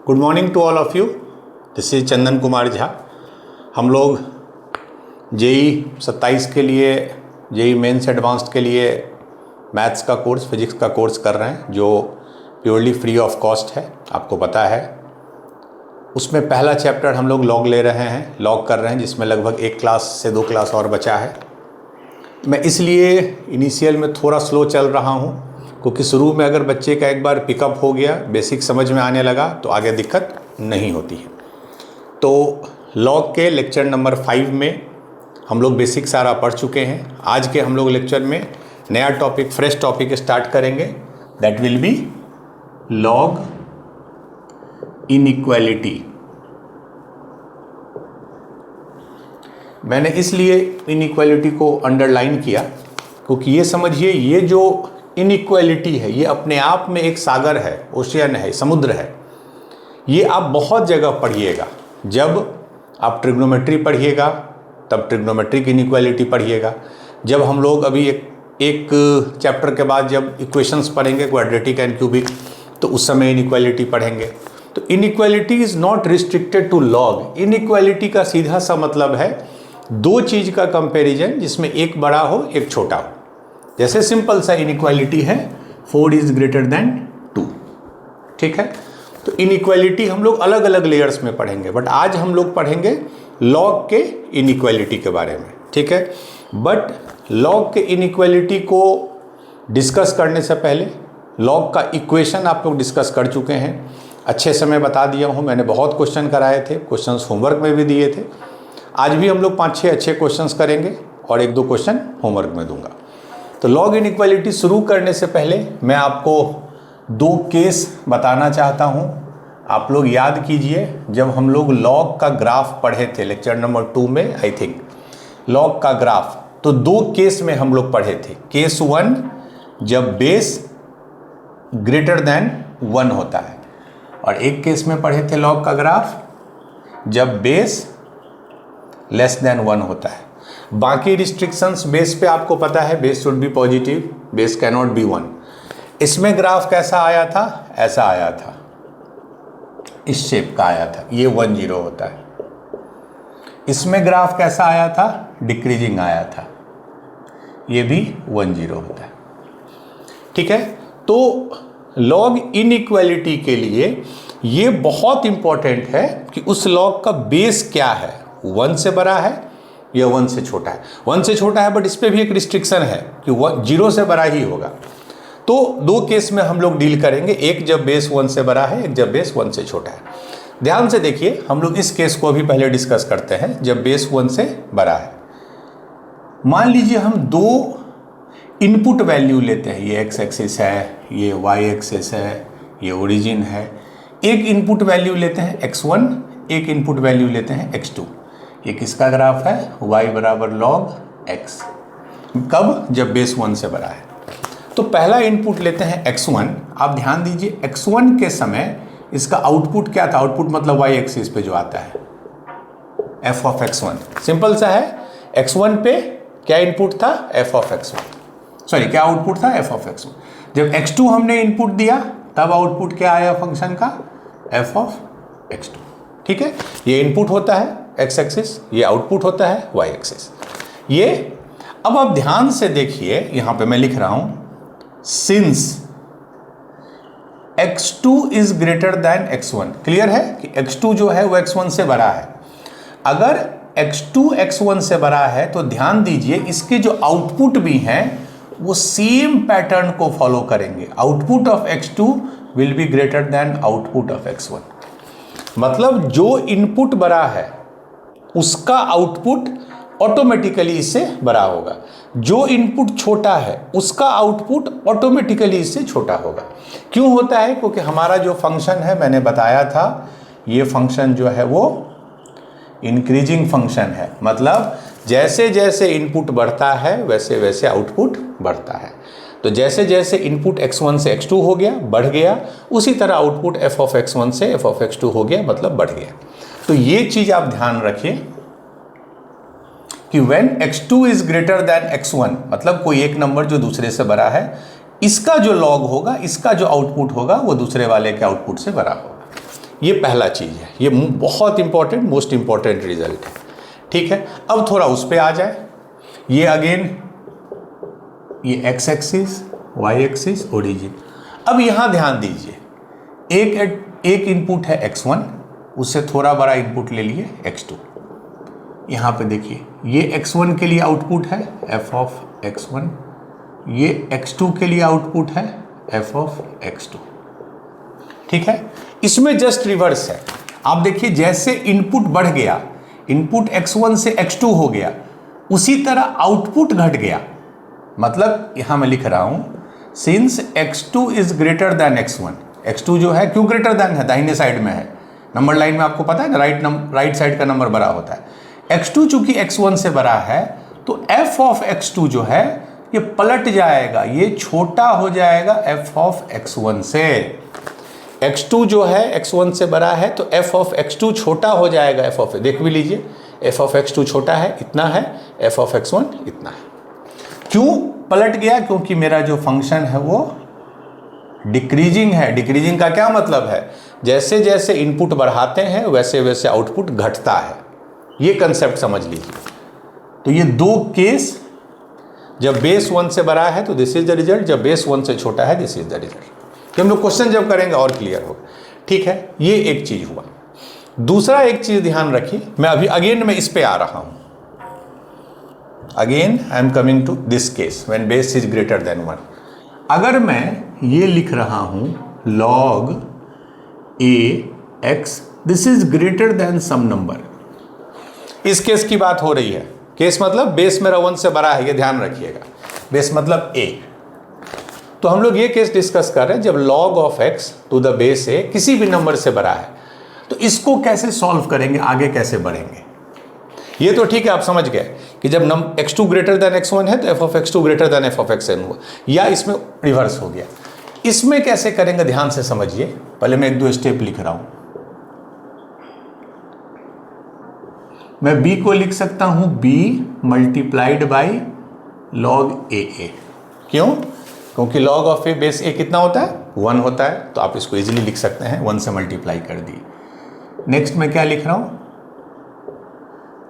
Good morning to all of you. This is Chandan Kumar Jha. हम लोग JEE 27 के लिए, जेई मेंस एडवांस्ड के लिए मैथ्स का कोर्स, फिजिक्स का कोर्स कर रहे हैं जो प्योरली फ्री ऑफ कॉस्ट है, आपको पता है। उसमें पहला चैप्टर हम लोग लॉग ले रहे हैं, लॉग कर रहे हैं, जिसमें लगभग 1 क्लास से 2 क्लास और बचा है। मैं इसलिए इनिशियल में थोड़ा स्लो चल रहा हूँ क्योंकि शुरू में अगर बच्चे का एक बार पिकअप हो गया, बेसिक समझ में आने लगा तो आगे दिक्कत नहीं होती है। तो लॉग के लेक्चर नंबर 5 में हम लोग बेसिक सारा पढ़ चुके हैं। आज के हम लोग लेक्चर में नया टॉपिक, फ्रेश टॉपिक स्टार्ट करेंगे। That will be log inequality. मैंने इसलिए इनइक्वालिटी को अंडरलाइन किया क्योंकि ये समझिए, ये जो इनइक्वालिटी है ये अपने आप में एक सागर है, ओशियन है, समुद्र है। ये आप बहुत जगह पढ़िएगा। जब आप ट्रिग्नोमेट्री पढ़िएगा तब ट्रिग्नोमेट्रिक इनइक्वालिटी पढ़िएगा। जब हम लोग अभी एक चैप्टर के बाद जब इक्वेशंस पढ़ेंगे, क्वाड्रेटिक एंड क्यूबिक, तो उस समय इनइक्वालिटी पढ़ेंगे। तो inequality is not restricted to log. Inequality का सीधा सा मतलब है दो चीज़ का कंपैरिजन जिसमें एक बड़ा हो एक छोटा हो। जैसे सिंपल सा इनइक्वालिटी है 4 इज ग्रेटर देन 2, ठीक है। तो इनइक्वालिटी हम लोग अलग अलग लेयर्स में पढ़ेंगे, बट आज हम लोग पढ़ेंगे लॉग के इनइक्वालिटी के बारे में, ठीक है। बट लॉग के इनइक्वालिटी को डिस्कस करने से पहले लॉग का इक्वेशन आप लोग डिस्कस कर चुके हैं। अच्छे से मैं बता दिया हूँ, मैंने बहुत क्वेश्चन कराए थे, क्वेश्चंस होमवर्क में भी दिए थे। आज भी हम लोग 5-6 अच्छे क्वेश्चंस करेंगे और 1-2 क्वेश्चन होमवर्क में दूंगा। तो लॉग इनइक्वालिटी शुरू करने से पहले मैं आपको 2 केस बताना चाहता हूँ। आप लोग याद कीजिए, जब हम लोग लॉग का ग्राफ पढ़े थे लेक्चर नंबर 2 में, आई थिंक, लॉग का ग्राफ, तो 2 केस में हम लोग पढ़े थे। केस 1 जब बेस ग्रेटर देन 1 होता है, और एक केस में पढ़े थे लॉग का ग्राफ जब बेस लेस देन 1 होता है। बाकी रिस्ट्रिक्शंस बेस पे आपको पता है, base should be positive, base can not be 1। इसमें ग्राफ कैसा आया था? ऐसा आया था, इस शेप का आया था, ये 1 0 होता है। इसमें ग्राफ कैसा आया था? डिक्रीजिंग आया था, ये भी 1 0 होता है, ठीक है। तो लॉग इनइक्वालिटी के लिए ये बहुत इंपॉर्टेंट है कि उस लॉग का बेस क्या है, 1 से बड़ा है या 1 से छोटा है। 1 से छोटा है, बट इस पे भी एक रिस्ट्रिक्शन है कि 0 से बड़ा ही होगा। तो 2 केस में हम लोग डील करेंगे, एक जब बेस 1 से बड़ा है, एक जब बेस 1 से छोटा है। ध्यान से देखिए, हम लोग इस केस को भी पहले डिस्कस करते हैं जब बेस 1 से बड़ा है। मान लीजिए हम 2 इनपुट वैल्यू लेते हैं, ये x एक्सिस है, ये y एक्सिस है, ये ओरिजिन है। एक इनपुट वैल्यू लेते हैं x1, एक इनपुट वैल्यू लेते हैं x2। ये किसका ग्राफ है? y बराबर log x। कब? जब बेस 1 से बड़ा है। तो पहला इनपुट लेते हैं x1। आप ध्यान दीजिए, x1 के समय इसका आउटपुट क्या था? आउटपुट मतलब y एक्सिस पे जो आता है, f ऑफ x1। सिंपल सा है, x1 पे क्या इनपुट था? f of x1। सॉरी, क्या आउटपुट था? f of x1। जब x2 हमने इनपुट दिया तब आउटपुट क्या आया फंक्शन का? f ऑफ x2, ठीक है। ये इनपुट होता है x एक्सिस, ये आउटपुट होता है y एक्सिस। ये अब आप ध्यान से देखिए, यहां पे मैं लिख रहा हूं since x2 is greater then x1। Clear है कि x2 जो है वो x1 से बड़ा है। अगर x2 x1 से बड़ा है तो ध्यान दीजिए, इसके जो आउटपुट भी हैं वो सेम पैटर्न को फॉलो करेंगे। Output of x2 will be greater then output of x1। मतलब जो इनपुट बड़ा है उसका आउटपुट ऑटोमेटिकली इससे बड़ा होगा, जो इनपुट छोटा है उसका आउटपुट ऑटोमेटिकली इससे छोटा होगा। क्यों होता है? क्योंकि हमारा जो फंक्शन है, मैंने बताया था, ये फंक्शन जो है वो इंक्रीजिंग फंक्शन है। मतलब जैसे जैसे इनपुट बढ़ता है वैसे वैसे आउटपुट बढ़ता है। तो जैसे जैसे इनपुट x1 से x2 हो गया, बढ़ गया, उसी तरह आउटपुट f ऑफ x1 से f ऑफ x2 हो गया, मतलब बढ़ गया। तो ये चीज आप ध्यान रखिए कि when x2 is greater then x1, मतलब कोई एक नंबर जो दूसरे से बड़ा है, इसका जो लॉग होगा, इसका जो आउटपुट होगा वो दूसरे वाले के आउटपुट से बड़ा होगा। ये पहला चीज़ है, ये बहुत इंपॉर्टेंट, मोस्ट इंपॉर्टेंट रिजल्ट है। ठीक है, अब थोड़ा उस पर आ जाए। ये अगेन ये X axis, Y axis, origin. अब यहाँ ध्यान दीजिए, एक इनपुट है x1, उससे थोड़ा बड़ा इनपुट ले लिए x2। यहाँ पे देखिए ये x1 के लिए आउटपुट है f ऑफ x1, ये x2 के लिए आउटपुट है f ऑफ x2। ठीक है, इसमें जस्ट रिवर्स है। आप देखिए जैसे इनपुट बढ़ गया, इनपुट x1 से x2 हो गया, उसी तरह आउटपुट घट गया। मतलब यहां मैं लिख रहा हूं since x2 is greater then x1, x2 जो है क्यों ग्रेटर देन है, दाहिने साइड में है, नंबर लाइन में आपको पता है ना, राइट साइड का नंबर बड़ा होता है। x2 चूंकि x1 से बड़ा है तो f ऑफ x2 जो है ये पलट जाएगा, ये छोटा हो जाएगा f ऑफ x1 से। x2 जो है x1 से बड़ा है तो f ऑफ x2 छोटा हो जाएगा f ऑफ, देख भी लीजिए f ऑफ x2 छोटा है, इतना है, f ऑफ x1 इतना है। क्यों पलट गया? क्योंकि मेरा जो फंक्शन है वो डिक्रीजिंग है। डिक्रीजिंग का क्या मतलब है, जैसे जैसे इनपुट बढ़ाते हैं वैसे वैसे आउटपुट घटता है। ये कंसेप्ट समझ लीजिए। तो ये दो केस, जब बेस 1 से बड़ा है तो दिस इज द रिजल्ट, जब बेस 1 से छोटा है दिस इज द रिजल्ट। कि हम लोग क्वेश्चन जब करेंगे और क्लियर होगा। ठीक है, ये एक चीज हुआ। दूसरा एक चीज ध्यान रखिए, मैं अभी अगेन मैं इस पे आ रहा हूं। Again I'm coming to this case when base is greater than 1। अगर मैं ये लिख रहा हूं log a x, this is greater than some number, इस केस की बात हो रही है। केस मतलब बेस मेरा 1 से बड़ा है, ये ध्यान रखिएगा। बेस मतलब a। तो हम लोग ये केस डिस्कस कर रहे हैं जब log of x to the base a किसी भी नंबर से बड़ा है, तो इसको कैसे सॉल्व करेंगे, आगे कैसे बढ़ेंगे। ये तो ठीक है, आप समझ गए कि जब x2 ग्रेटर देन x1 है तो f of x2 greater than f of xn हुआ, या इसमें रिवर्स हो गया। इसमें कैसे करेंगे ध्यान से समझिए। पहले मैं एक दो स्टेप लिख रहा हूं। मैं b को लिख सकता हूं b multiplied by log a। क्यों? क्योंकि log of a base a कितना होता है, 1 होता है, तो आप इसको इजीली लिख सकते हैं, 1 से मल्टीप्लाई कर दिए। नेक्स्ट मैं क्या लिख रहा हूं,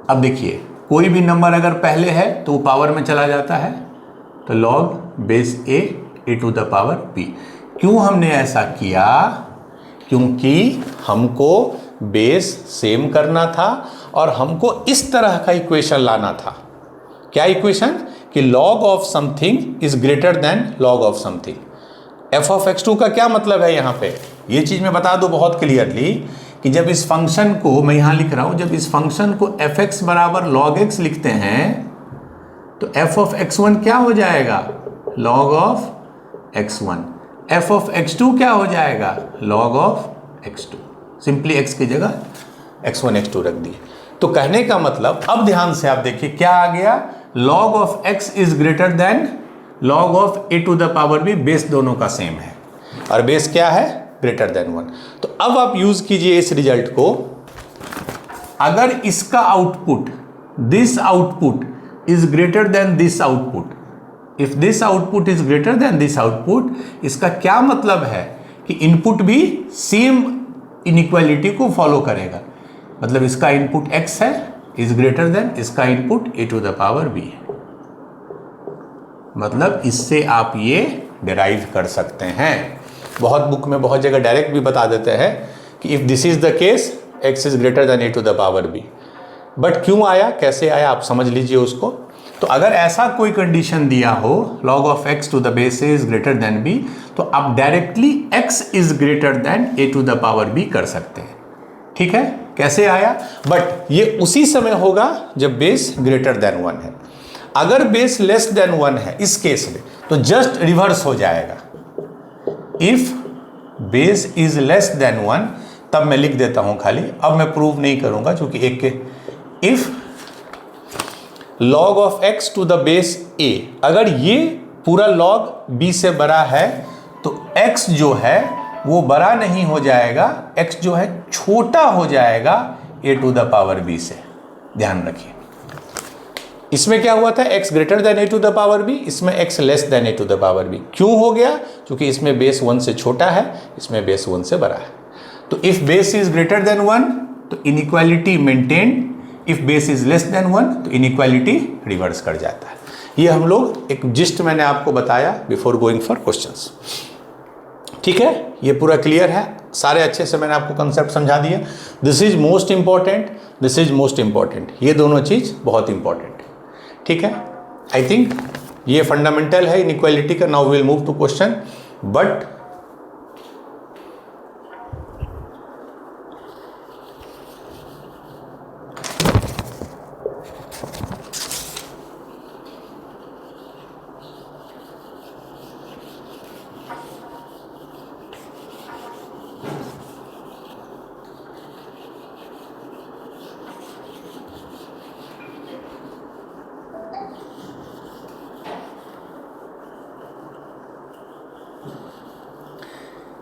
अब देखिए कोई भी नंबर अगर पहले है तो वो पावर में चला जाता है, तो log base a to the power b। क्यों हमने ऐसा किया? क्योंकि हमको बेस सेम करना था और हमको इस तरह का इक्वेशन लाना था। क्या इक्वेशन? कि log of something is greater than log of something. f of x2 का क्या मतलब है यहाँ पे, ये चीज मैं बता दूं बहुत क्लियरली कि जब इस फंक्शन को मैं यहां लिख रहा हूं, जब इस फंक्शन को fx बराबर log x लिखते हैं तो f ऑफ x1 क्या हो जाएगा, log of x1। f of x2 क्या हो जाएगा, log of x2। Simply x की जगह x1 x2 रख दिए। तो कहने का मतलब, अब ध्यान से आप देखिए क्या आ गया, log of x is greater than log of a to the power b। Base दोनों का सेम है और बेस क्या है, ग्रेटर देन 1। तो अब आप यूज कीजिए इस रिजल्ट को। अगर इसका output, this output is greater then this output, if this output is greater then this output, इसका क्या मतलब है कि इनपुट भी सेम इनइक्वालिटी को फॉलो करेगा। मतलब इसका इनपुट x है, इज ग्रेटर देन इसका input a to the power b है। मतलब इससे आप ये डिराइव कर सकते हैं। बहुत बुक में बहुत जगह डायरेक्ट भी बता देते हैं कि if this is the case x is greater than a to the power b। But क्यों आया, कैसे आया, आप समझ लीजिए उसको। तो अगर ऐसा कोई कंडीशन दिया हो log of x to the base a is greater than b, तो आप directly x is greater than a to the power b कर सकते हैं। ठीक है, कैसे आया, बट ये उसी समय होगा जब बेस ग्रेटर देन 1 है। अगर बेस लेस देन 1 है इस केस में तो जस्ट रिवर्स हो जाएगा। If base is less than 1, तब मैं लिख देता हूं खाली, अब मैं प्रूव नहीं करूंगा क्योंकि एक के, if log of x to the base a, अगर ये पूरा log b से बड़ा है तो x जो है वो बड़ा नहीं हो जाएगा, x जो है छोटा हो जाएगा a to the power b से। ध्यान रखिए, इसमें क्या हुआ था, x greater than a to the power b, इसमें x less than a to the power b। क्यों हो गया? क्योंकि इसमें बेस 1 से छोटा है, इसमें बेस 1 से बड़ा है। तो if base is greater than 1 तो inequality maintain, if base is less than 1 तो इनइक्वालिटी रिवर्स कर जाता है। ये हम लोग एक जिस्ट मैंने आपको बताया बिफोर गोइंग फॉर क्वेश्चंस। ठीक है, ये पूरा क्लियर है, सारे अच्छे से मैंने आपको कंसेप्ट समझा दिया। This is most important, this is most important, ये दोनों चीज़ बहुत इंपॉर्टेंट है। ठीक है, आई थिंक ये फंडामेंटल है इनइक्वालिटी का। Now will move to question, but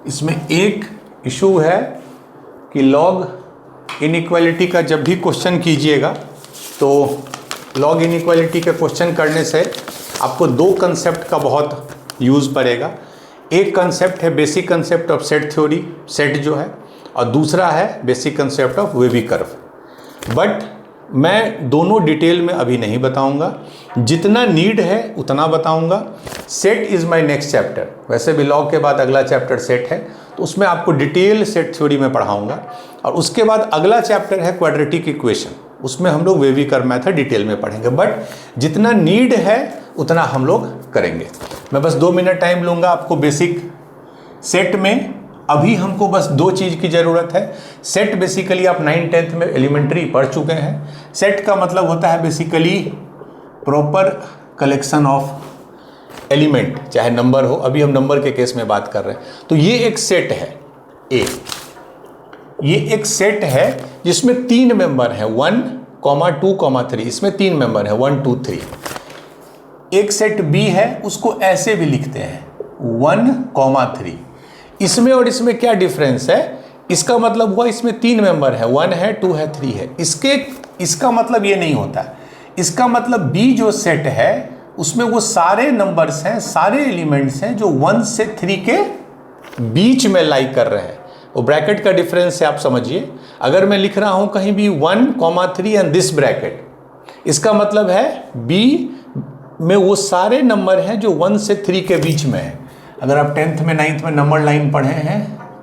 इसमें एक इशू है कि लॉग इनइक्वालिटी का जब भी क्वेश्चन कीजिएगा तो लॉग इनइक्वालिटी के क्वेश्चन करने से आपको दो कंसेप्ट का बहुत यूज़ पड़ेगा। एक कंसेप्ट है basic concept of set theory, set जो है, और दूसरा है basic concept of wavy curve. But मैं दोनों डिटेल में अभी नहीं बताऊंगा, जितना नीड है उतना बताऊंगा। Set is my next chapter, वैसे भी लॉग के बाद अगला चैप्टर सेट है, तो उसमें आपको डिटेल सेट थ्योरी में पढ़ाऊंगा। और उसके बाद अगला चैप्टर है क्वाड्रेटिक इक्वेशन, उसमें हम लोग वेवी कर्व मेथड डिटेल में पढ़ेंगे। बट जितना नीड है उतना हम लोग करेंगे। मैं बस 2 मिनट टाइम लूँगा आपको बेसिक सेट में। अभी हमको बस दो चीज़ की ज़रूरत है। सेट बेसिकली आप 9th-10th में एलिमेंट्री पढ़ चुके हैं। सेट का मतलब होता है basically proper collection of element, चाहे नंबर हो, अभी हम नंबर के केस में बात कर रहे हैं। तो ये एक सेट है ए, ये एक सेट है जिसमें 3 मेंबर हैं, 1, 2, 3, इसमें 3 मेंबर हैं 1, 2, 3। एक सेट बी है, उसको ऐसे भी लिखते हैं 1, 3। इसमें और इसमें क्या डिफरेंस है? इसका मतलब हुआ इसमें 3 मेंबर है, 1 है, 2 है, 3 है। इसका मतलब ये नहीं होता। इसका मतलब बी जो सेट है उसमें वो सारे नंबर्स हैं, सारे एलिमेंट्स हैं जो 1 से 3 के बीच में लाई कर रहे हैं। वो ब्रैकेट का डिफरेंस है, आप समझिए। अगर मैं लिख रहा हूं कहीं भी 1, 3 एंड दिस ब्रैकेट, इसका मतलब है बी में वो सारे नंबर हैं जो 1 से 3 के बीच में है। अगर आप 10th में 9th में नंबर लाइन पढ़े हैं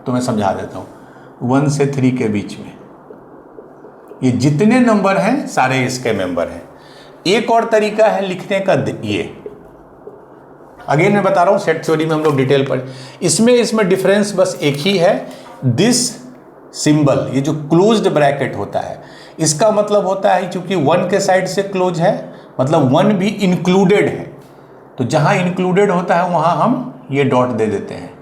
तो मैं समझा देता हूँ। 1 से 3 के बीच में ये जितने नंबर हैं सारे इसके मेंबर हैं। एक और तरीका है लिखने का, ये अगेन मैं बता रहा हूँ, सेट थ्योरी में हम लोग डिटेल पढ़े। इसमें डिफरेंस बस एक ही है, दिस सिंबल, ये जो क्लोज्ड ब्रैकेट होता है, इसका मतलब होता है क्योंकि 1 के साइड से क्लोज है, मतलब 1 भी इंक्लूडेड है। तो जहाँ इंक्लूडेड होता है वहाँ हम ये डॉट दे देते हैं,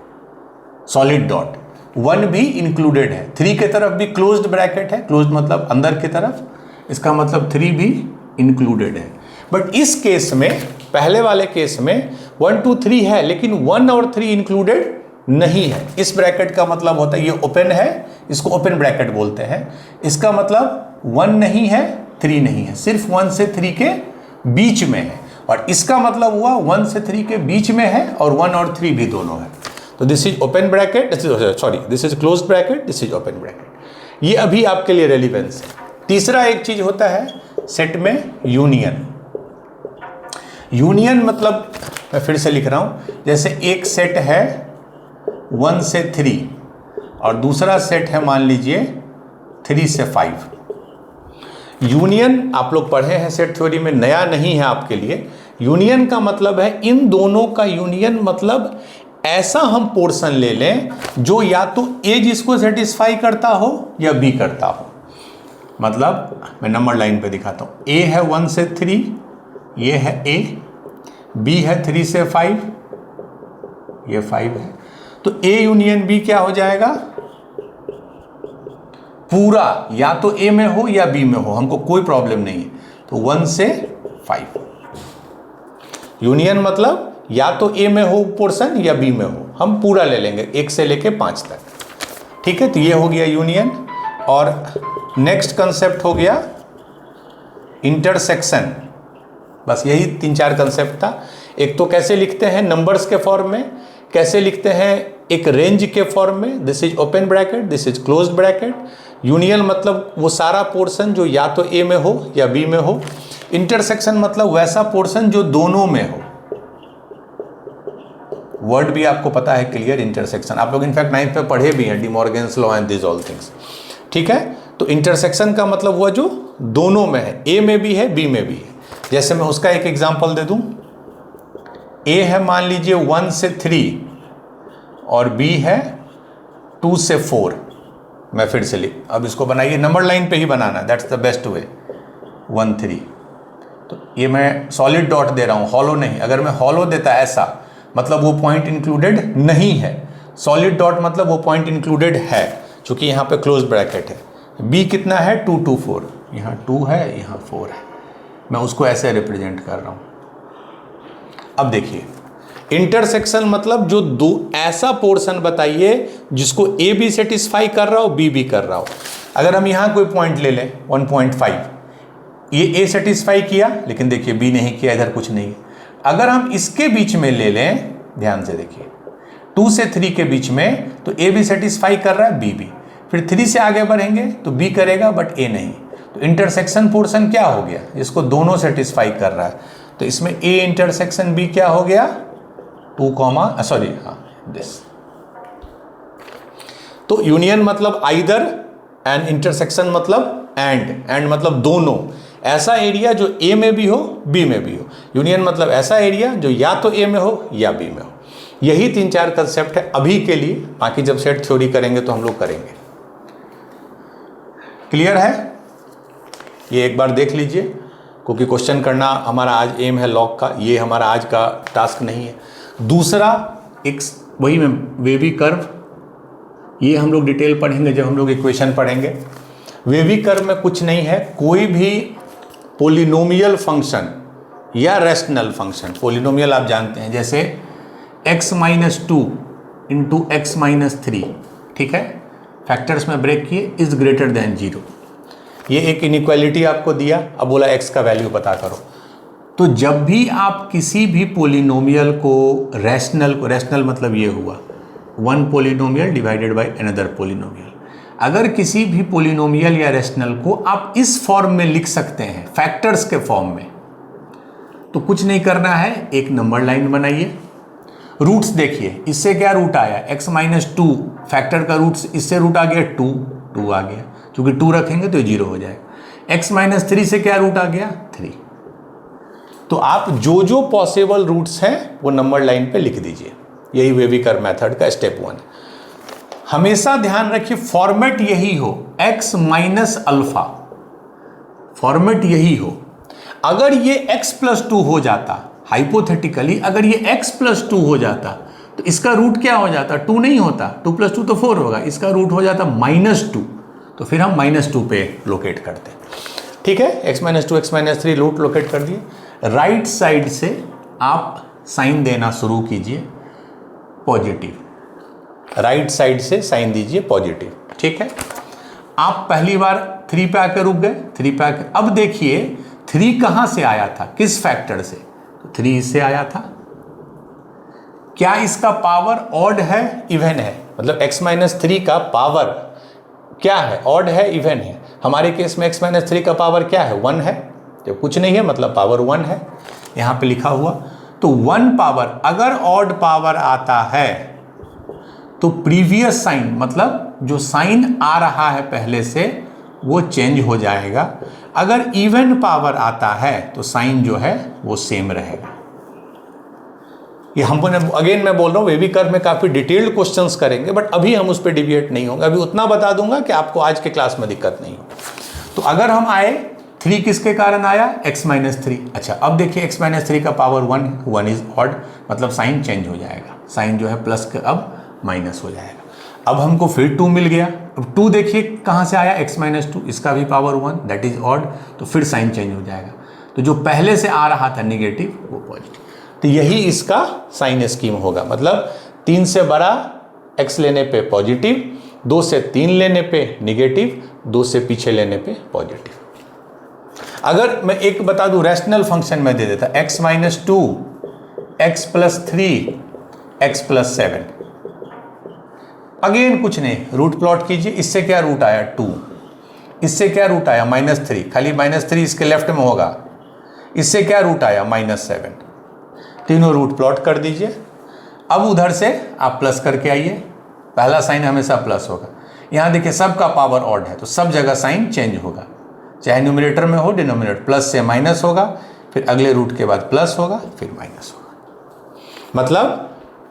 सॉलिड डॉट। 1 भी इंक्लूडेड है, 3 के तरफ भी क्लोज्ड ब्रैकेट है, क्लोज्ड मतलब अंदर की तरफ, इसका मतलब 3 भी इंक्लूडेड है। बट इस केस में, पहले वाले केस में 1, 2, 3 है, लेकिन 1 और 3 इंक्लूडेड नहीं है। इस ब्रैकेट का मतलब होता है ये ओपन है, इसको ओपन ब्रैकेट बोलते हैं। इसका मतलब 1 नहीं है, 3 नहीं है, सिर्फ 1 से 3 के बीच में है। और इसका मतलब हुआ 1 से 3 के बीच में है और 1 और 3 भी दोनों है। तो this is open bracket, this is closed bracket, this is open bracket. ये अभी आपके लिए रेलिवेंस है। तीसरा एक चीज होता है सेट में यूनियन। यूनियन मतलब मैं फिर से लिख रहा हूं, जैसे एक सेट है 1 से 3 और दूसरा सेट है मान लीजिए 3 से 5। यूनियन आप लोग पढ़े हैं सेट थ्योरी में, नया नहीं है आपके लिए। यूनियन का मतलब है इन दोनों का यूनियन, मतलब ऐसा हम पोर्शन ले लें जो या तो ए जिसको सेटिस्फाई करता हो या बी करता हो। मतलब मैं नंबर लाइन पे दिखाता हूँ, ए है 1 से 3, ये है ए, बी है 3 से 5, ये 5 है। तो ए यूनियन बी क्या हो जाएगा? पूरा या तो ए में हो या बी में हो, हमको कोई प्रॉब्लम नहीं है। तो 1 से 5 यूनियन मतलब या तो ए में हो पोर्शन या बी में हो, हम पूरा ले लेंगे 1 से लेके 5 तक। ठीक है, तो ये हो गया यूनियन। और नेक्स्ट कंसेप्ट हो गया इंटरसेक्शन। बस यही 3-4 कंसेप्ट था। एक तो कैसे लिखते हैं नंबर्स के फॉर्म में, कैसे लिखते हैं एक रेंज के फॉर्म में, this is open bracket, this is closed bracket. Union मतलब वो सारा पोर्शन जो या तो ए में हो या बी में हो। इंटरसेक्शन मतलब वैसा पोर्शन जो दोनों में हो। वर्ड भी आपको पता है क्लियर, इंटरसेक्शन आप लोग इनफैक्ट 9th में पढ़े भी हैं, De Morgan's law and this all things. ठीक है, तो इंटरसेक्शन का मतलब हुआ जो दोनों में है, ए में भी है बी में भी है। जैसे मैं उसका एक एग्जांपल दे दूं, ए है मान लीजिए 1 से 3 और बी है 2 से 4। मैं फिर से लिख, अब इसको बनाइए, नंबर लाइन पे ही बनाना, दैट्स द बेस्ट वे। 1 3, तो ये मैं सॉलिड डॉट दे रहा हूँ, हॉलो नहीं। अगर मैं हॉलो देता ऐसा मतलब वो पॉइंट इंक्लूडेड नहीं है, सॉलिड डॉट मतलब वो पॉइंट इंक्लूडेड है, क्योंकि यहाँ पे क्लोज ब्रैकेट है। बी कितना है 2 2 4, यहाँ 2 है यहाँ 4 है, मैं उसको ऐसे रिप्रेजेंट कर रहा हूँ। अब देखिए इंटरसेक्शन मतलब जो दो ऐसा पोर्शन बताइए जिसको ए भी सेटिस्फाई कर रहा हो बी भी कर रहा हो। अगर हम यहाँ कोई पॉइंट ले लें 1.5, ये ए सेटिस्फाई किया लेकिन देखिए बी नहीं किया, इधर कुछ नहीं। अगर हम इसके बीच में ले लें, ध्यान से देखिए 2 से 3 के बीच में, तो ए भी सेटिस्फाई कर रहा है बी भी, फिर 3 से आगे बढ़ेंगे तो बी करेगा बट ए नहीं। तो इंटरसेक्शन पोर्शन क्या हो गया, इसको दोनों सेटिस्फाई कर रहा है, तो इसमें ए इंटरसेक्शन बी क्या हो गया 2, सॉरी दिस। तो यूनियन मतलब आइदर एंड इंटरसेक्शन मतलब एंड मतलब दोनों। ऐसा एरिया जो ए में भी हो बी में भी हो। यूनियन मतलब ऐसा एरिया जो या तो ए में हो या बी में हो। यही 3-4 कंसेप्ट है अभी के लिए, बाकी जब सेट थ्योरी करेंगे तो हम लोग करेंगे। क्लियर है, ये एक बार देख लीजिए, क्योंकि क्वेश्चन करना हमारा आज एम है लॉग का, ये हमारा आज का टास्क नहीं है। दूसरा एक वही में वेवी कर्व, ये हम लोग डिटेल पढ़ेंगे जब हम लोग इक्वेशन पढ़ेंगे। वेवी कर्व में कुछ नहीं है, कोई भी पोलिनोमियल फंक्शन या रैशनल फंक्शन, पोलिनोमियल आप जानते हैं जैसे x-2 इंटू x-3, ठीक है, फैक्टर्स में ब्रेक किए, इज ग्रेटर देन 0। ये एक इनइक्वालिटी आपको दिया, अब बोला x का वैल्यू पता करो। तो जब भी आप किसी भी पोलिनोमियल को रैशनल मतलब ये हुआ 1 polynomial divided by another polynomial, अगर किसी भी पोलिनोमियल या रैशनल को आप इस फॉर्म में लिख सकते हैं, फैक्टर्स के फॉर्म में, तो कुछ नहीं करना है, एक नंबर लाइन बनाइए। रूट्स देखिए, इससे क्या रूट आया x-2, फैक्टर का रूट इससे रूट आ गया 2 आ गया, क्योंकि 2 रखेंगे तो 0 हो जाएगा। x-3 से क्या रूट आ गया 3। तो आप जो जो पॉसिबल रूट्स हैं वो नंबर लाइन पे लिख दीजिए। यही वेवी कर्व मेथड का स्टेप 1। हमेशा ध्यान रखिए फॉर्मेट यही हो, x माइनस अल्फा, फॉर्मेट यही हो। अगर ये x+2 हो जाता, हाइपोथेटिकली अगर ये x+2 हो जाता तो इसका रूट क्या हो जाता, 2 नहीं होता, 2+2 तो 4 होगा, इसका रूट हो जाता -2, तो फिर हम -2 पे लोकेट करते। ठीक है, x-2 x-3 रूट लोकेट कर दिए। राइट साइड से आप साइन देना शुरू कीजिए पॉजिटिव, राइट साइड से साइन दीजिए पॉजिटिव। ठीक है, आप पहली बार 3 पे आकर रुक गए, 3 पे आकर, अब देखिए 3 कहां से आया था, किस फैक्टर से, तो 3 इससे आया था। क्या इसका पावर ऑड है इवन है, मतलब x-3 का पावर क्या है, ऑड है इवन है। हमारे केस में x-3 का पावर क्या है 1 है, जब कुछ नहीं है मतलब पावर 1 है, यहाँ पे लिखा हुआ। तो 1 पावर अगर ऑड पावर आता है तो प्रीवियस साइन मतलब जो साइन आ रहा है पहले से वो चेंज हो जाएगा। अगर इवन पावर आता है तो साइन जो है वो सेम रहेगा। ये हमको अगेन मैं बोल रहा हूँ वेवी कर्व में काफ़ी डिटेल्ड क्वेश्चंस करेंगे, बट अभी हम उस पर डिविएट नहीं होंगे। अभी उतना बता दूंगा कि आपको आज के क्लास में दिक्कत नहीं हो। तो अगर हम आए 3 किसके कारण आया x-3। अच्छा, अब देखिए x-3 का पावर 1 इज ऑड, मतलब साइन चेंज हो जाएगा, साइन जो है प्लस का अब माइनस हो जाएगा। अब हमको फिर 2 मिल गया। अब 2 देखिए कहाँ से आया x-2, इसका भी पावर 1 दैट इज ऑड, तो फिर साइन चेंज हो जाएगा। तो जो पहले से आ रहा था नेगेटिव वो पॉजिटिव। तो यही इसका साइन स्कीम होगा, मतलब 3 से बड़ा x लेने पे पॉजिटिव, 2 से 3 लेने पे नेगेटिव, 2 से पीछे लेने पे पॉजिटिव। अगर मैं एक बता दूं रैशनल फंक्शन में दे देता x-2 x+3 x+7, अगेन कुछ नहीं, रूट प्लॉट कीजिए। इससे क्या रूट आया 2, इससे क्या रूट आया -3, खाली -3 इसके लेफ्ट में होगा। इससे क्या रूट आया -7, तीनों रूट प्लॉट कर दीजिए। अब उधर से आप प्लस करके आइए, पहला साइन हमेशा प्लस होगा। यहाँ देखिए सबका पावर ऑड है तो सब जगह साइन चेंज होगा, चाहे न्यूमरेटर में हो डिनोमिनेटर, प्लस से माइनस होगा, फिर अगले रूट के बाद प्लस होगा, फिर माइनस होगा। मतलब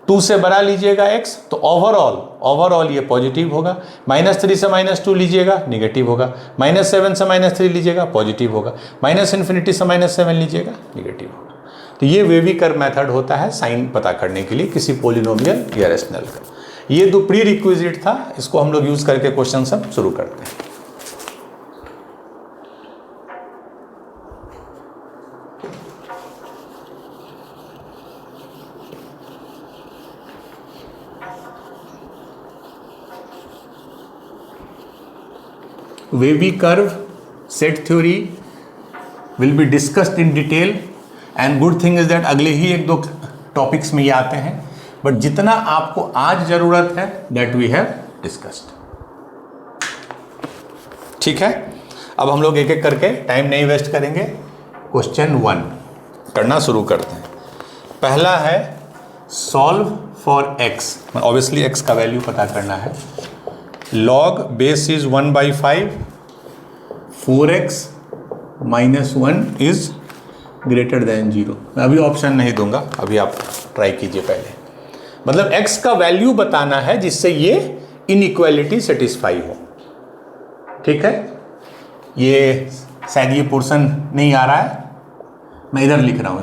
2 से बड़ा लीजिएगा x तो ओवरऑल ये पॉजिटिव होगा। -3 से -2 लीजिएगा निगेटिव होगा। -7 से -3 लीजिएगा पॉजिटिव होगा। -∞ से -7 लीजिएगा निगेटिव होगा। तो ये वेवी कर्व मेथड होता है साइन पता करने के लिए किसी पोलिनोमियल या रेशनल का। ये दो प्री रिक्विजिट था, इसको हम लोग यूज करके क्वेश्चन सब शुरू करते हैं। Wavy curve set theory will be discussed in detail and good thing is that अगले ही 1-2 टॉपिक्स में ये आते हैं, बट जितना आपको आज जरूरत है that we have discussed। ठीक है, अब हम लोग एक एक करके टाइम नहीं वेस्ट करेंगे, क्वेश्चन 1 करना शुरू करते हैं। पहला है solve for x, obviously x का वैल्यू पता करना है। log base is 1/5, 4x - 1 is greater than 0। मैं अभी ऑप्शन नहीं दूंगा, अभी आप ट्राई कीजिए पहले। मतलब x का वैल्यू बताना है जिससे ये इनइक्वालिटी सेटिस्फाई हो। ठीक है, ये शायद ये पोर्शन नहीं आ रहा है, मैं इधर लिख रहा हूँ,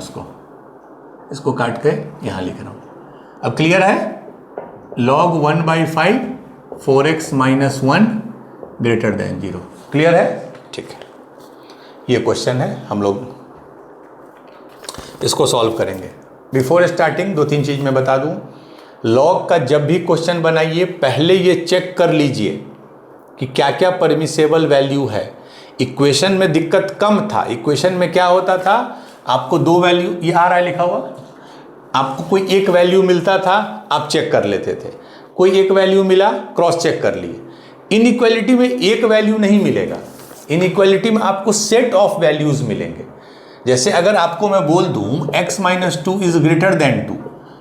इसको काट के यहाँ लिख रहा हूँ। अब क्लियर है, log 1/5 4x - 1 greater than 0। Clear है? ठीक है, ये क्वेश्चन है, हम लोग इसको सॉल्व करेंगे। बिफोर स्टार्टिंग 2-3 चीज मैं बता दूं। लॉग का जब भी क्वेश्चन बनाइए पहले ये चेक कर लीजिए कि क्या क्या परमिसेबल वैल्यू है। इक्वेशन में दिक्कत कम था, इक्वेशन में क्या होता था, आपको 2 वैल्यू, ये आ रहा है लिखा हुआ, आपको कोई एक वैल्यू मिलता था, आप चेक कर लेते थे, कोई एक वैल्यू मिला क्रॉस चेक कर लिए। इनइक्वालिटी में एक वैल्यू नहीं मिलेगा, इनइक्वालिटी में आपको सेट ऑफ वैल्यूज मिलेंगे। जैसे अगर आपको मैं बोल दूं x - 2 इज ग्रेटर देन 2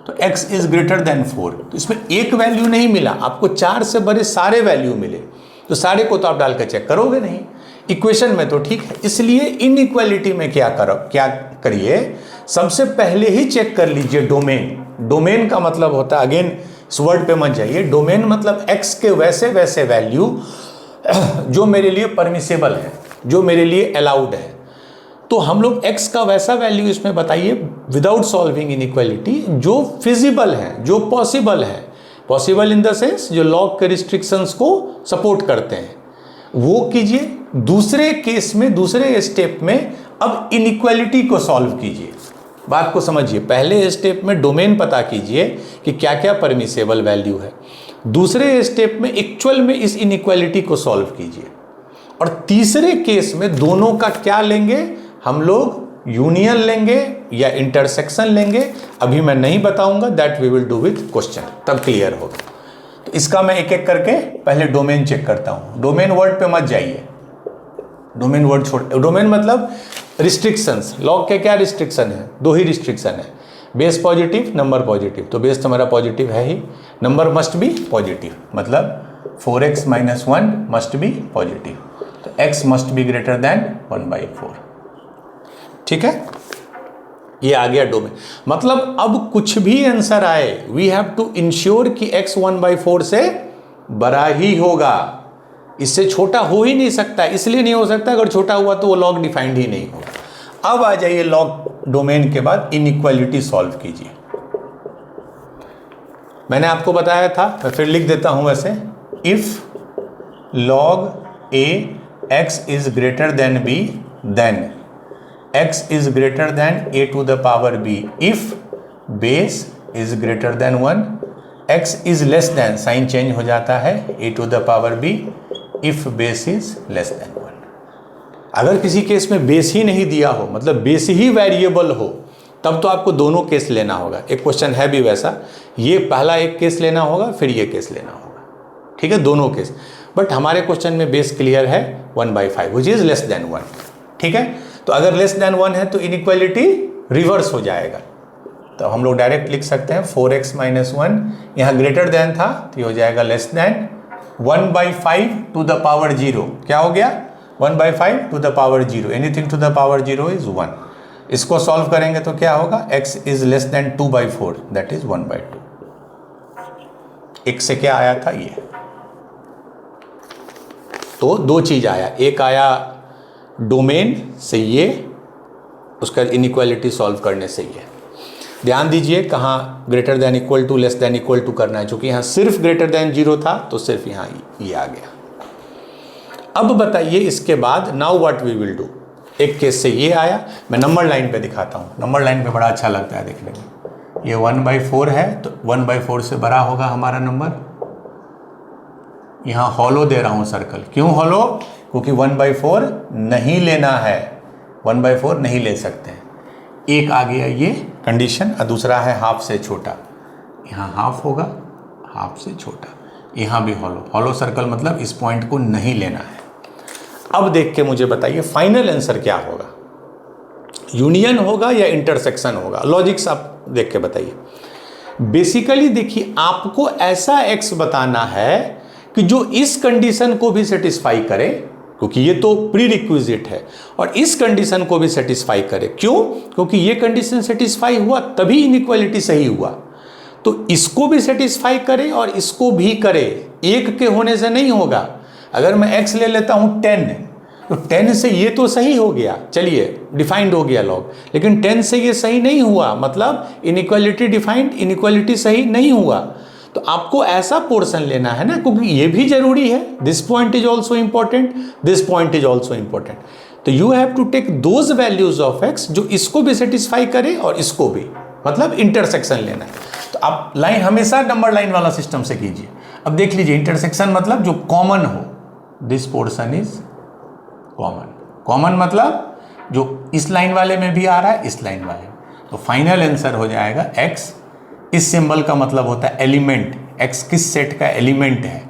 तो x इज ग्रेटर देन 4, तो इसमें एक वैल्यू नहीं मिला, आपको 4 से बड़े सारे वैल्यू मिले, तो सारे को तो आप डाल कर चेक करोगे नहीं। इक्वेशन में तो ठीक है, इसलिए इनइक्वालिटी में क्या करिए, सबसे पहले ही चेक कर लीजिए डोमेन। डोमेन का मतलब होता है, अगेन इस वर्ड पे मत जाइए, डोमेन मतलब x के वैसे वैसे वैल्यू जो मेरे लिए परमिसेबल है, जो मेरे लिए अलाउड है। तो हम लोग x का वैसा वैल्यू इसमें बताइए विदाउट सॉल्विंग इनइक्वालिटी, जो फिजिबल है, जो पॉसिबल है। पॉसिबल इन द सेंस जो लॉग के रिस्ट्रिक्शंस को सपोर्ट करते हैं, वो कीजिए। दूसरे केस में, दूसरे स्टेप में अब इनइक्वालिटी को सॉल्व कीजिए। बात को समझिए, पहले स्टेप में डोमेन पता कीजिए कि क्या क्या परमिसेबल वैल्यू है, दूसरे स्टेप में एक्चुअल में इस इनइक्वालिटी को सॉल्व कीजिए, और तीसरे केस में दोनों का क्या लेंगे हम लोग, यूनियन लेंगे या इंटरसेक्शन लेंगे, अभी मैं नहीं बताऊंगा, that we will do with question, तब क्लियर होगा। तो इसका मैं एक एक करके पहले डोमेन चेक करता हूं। डोमेन वर्ड पे मत जाइए, डोमेन वर्ड छोड़, डोमेन मतलब रिस्ट्रिक्शंस। लॉग के क्या रिस्ट्रिक्शन है, 2 ही रिस्ट्रिक्शन है, बेस पॉजिटिव, नंबर पॉजिटिव। तो बेस तो हमारा पॉजिटिव है ही, नंबर मस्ट बी पॉजिटिव, मतलब 4x - 1 मस्ट बी पॉजिटिव, तो x must be greater then 1/4। ठीक है, ये आ गया डोमेन। मतलब अब कुछ भी आंसर आए, वी हैव टू इंश्योर कि x 1/4 से बड़ा ही होगा, इससे छोटा हो ही नहीं सकता। इसलिए नहीं हो सकता, अगर छोटा हुआ तो वो लॉग डिफाइंड ही नहीं होगा। अब आ जाइए लॉग डोमेन के बाद इनइक्वालिटी सॉल्व कीजिए। मैंने आपको बताया था, मैं फिर लिख देता हूं वैसे, if log a x is greater than b then x is greater than a to the power b if base is greater than 1, x is less than, sign change हो जाता है, a to the power b if base is less than 1। अगर किसी case में base ही नहीं दिया हो, मतलब बेस ही वेरिएबल हो, तब तो आपको दोनों केस लेना होगा। एक क्वेश्चन है भी वैसा, ये पहला एक केस लेना होगा, फिर ये केस लेना होगा। ठीक है, दोनों केस। बट हमारे क्वेश्चन में बेस क्लियर है 1/5 विच इज लेस देन 1। ठीक है, तो अगर लेस देन 1 है तो इनइक्वालिटी रिवर्स हो जाएगा। तो हम लोग डायरेक्ट लिख सकते हैं 4x - 1, यहाँ ग्रेटर देन था तो ये हो जाएगा less than 1/5 to the power 0। क्या हो गया? 1/5 to the power 0, anything to the power 0 is 1। इसको सॉल्व करेंगे तो क्या होगा? x is less than 2/4 that is 1/2। एक से क्या आया था? ये तो दो चीज आया, एक आया डोमेन से ये, उसका इनइक्वालिटी सॉल्व करने से ये। ध्यान दीजिए कहाँ greater than equal to less than equal to करना है, क्योंकि यहाँ सिर्फ ग्रेटर देन 0 था तो सिर्फ यहाँ ये आ गया। अब बताइए इसके बाद now what we will do. एक केस से ये आया, मैं नंबर लाइन पे दिखाता हूँ। नंबर लाइन पे बड़ा अच्छा लगता है देखने में। ये 1/4 है तो 1/4 से बड़ा होगा हमारा नंबर। यहाँ हॉलो दे रहा हूँ सर्कल। क्यों हॉलो? क्योंकि 1/4 नहीं लेना है, 1/4 नहीं ले सकते हैं। एक आ गया ये कंडीशन और दूसरा है हाफ से छोटा। यहाँ हाफ होगा, हाफ से छोटा। यहाँ भी हॉलो, हॉलो सर्कल मतलब इस पॉइंट को नहीं लेना है। अब देख के मुझे बताइए फाइनल आंसर क्या होगा, यूनियन होगा या इंटरसेक्शन होगा? लॉजिक्स आप देख के बताइए। बेसिकली देखिए, आपको ऐसा एक्स बताना है कि जो इस कंडीशन को भी सेटिस्फाई करे, क्योंकि ये तो प्री रिक्विजिट है, और इस कंडीशन को भी सेटिस्फाई करे। क्यों? क्योंकि ये कंडीशन सेटिस्फाई हुआ तभी इनइक्वालिटी सही हुआ। तो इसको भी सेटिस्फाई करे और इसको भी करे, एक के होने से नहीं होगा। अगर मैं x ले लेता हूं 10, तो 10 से ये तो सही हो गया, चलिए डिफाइंड हो गया लॉग, लेकिन 10 से ये सही नहीं हुआ, मतलब इनइक्वालिटी डिफाइंड, इनइक्वालिटी सही नहीं हुआ। तो आपको ऐसा पोर्शन लेना है ना, क्योंकि ये भी जरूरी है। This point is also important, this point is also important. तो you have to take those values of x जो इसको भी सेटिस्फाई करे और इसको भी, मतलब इंटरसेक्शन लेना है। तो आप लाइन हमेशा नंबर लाइन वाला सिस्टम से कीजिए। अब देख लीजिए, इंटरसेक्शन मतलब जो कॉमन हो, this portion is common. Common मतलब जो इस लाइन वाले में भी आ रहा है, इस लाइन वाले में। तो फाइनल आंसर हो जाएगा x। इस सिंबल का मतलब होता है एलिमेंट। x किस सेट का एलिमेंट है?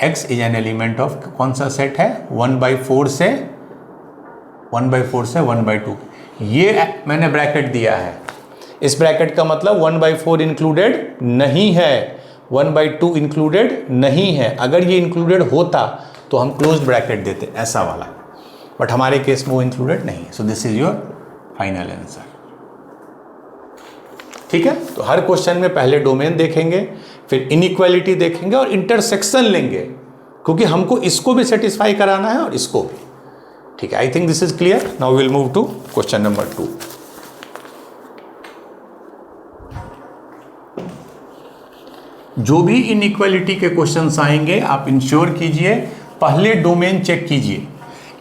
x is an element of कौन सा सेट है? 1/4 से 1/2। ये मैंने ब्रैकेट दिया है। इस ब्रैकेट का मतलब 1/4 इंक्लूडेड नहीं है, 1/2 इंक्लूडेड नहीं है। अगर ये इंक्लूडेड होता तो हम क्लोज ब्रैकेट देते, ऐसा वाला। बट हमारे केस में वो इंक्लूडेड नहीं है। So this is your final answer. ठीक है, तो हर क्वेश्चन में पहले डोमेन देखेंगे, फिर इनइक्वालिटी देखेंगे और इंटरसेक्शन लेंगे, क्योंकि हमको इसको भी सेटिस्फाई कराना है और इसको भी। ठीक है, I think this is clear. Now will move to question number 2। जो भी इनइक्वालिटी के क्वेश्चंस आएंगे आप इंश्योर कीजिए पहले डोमेन चेक कीजिए।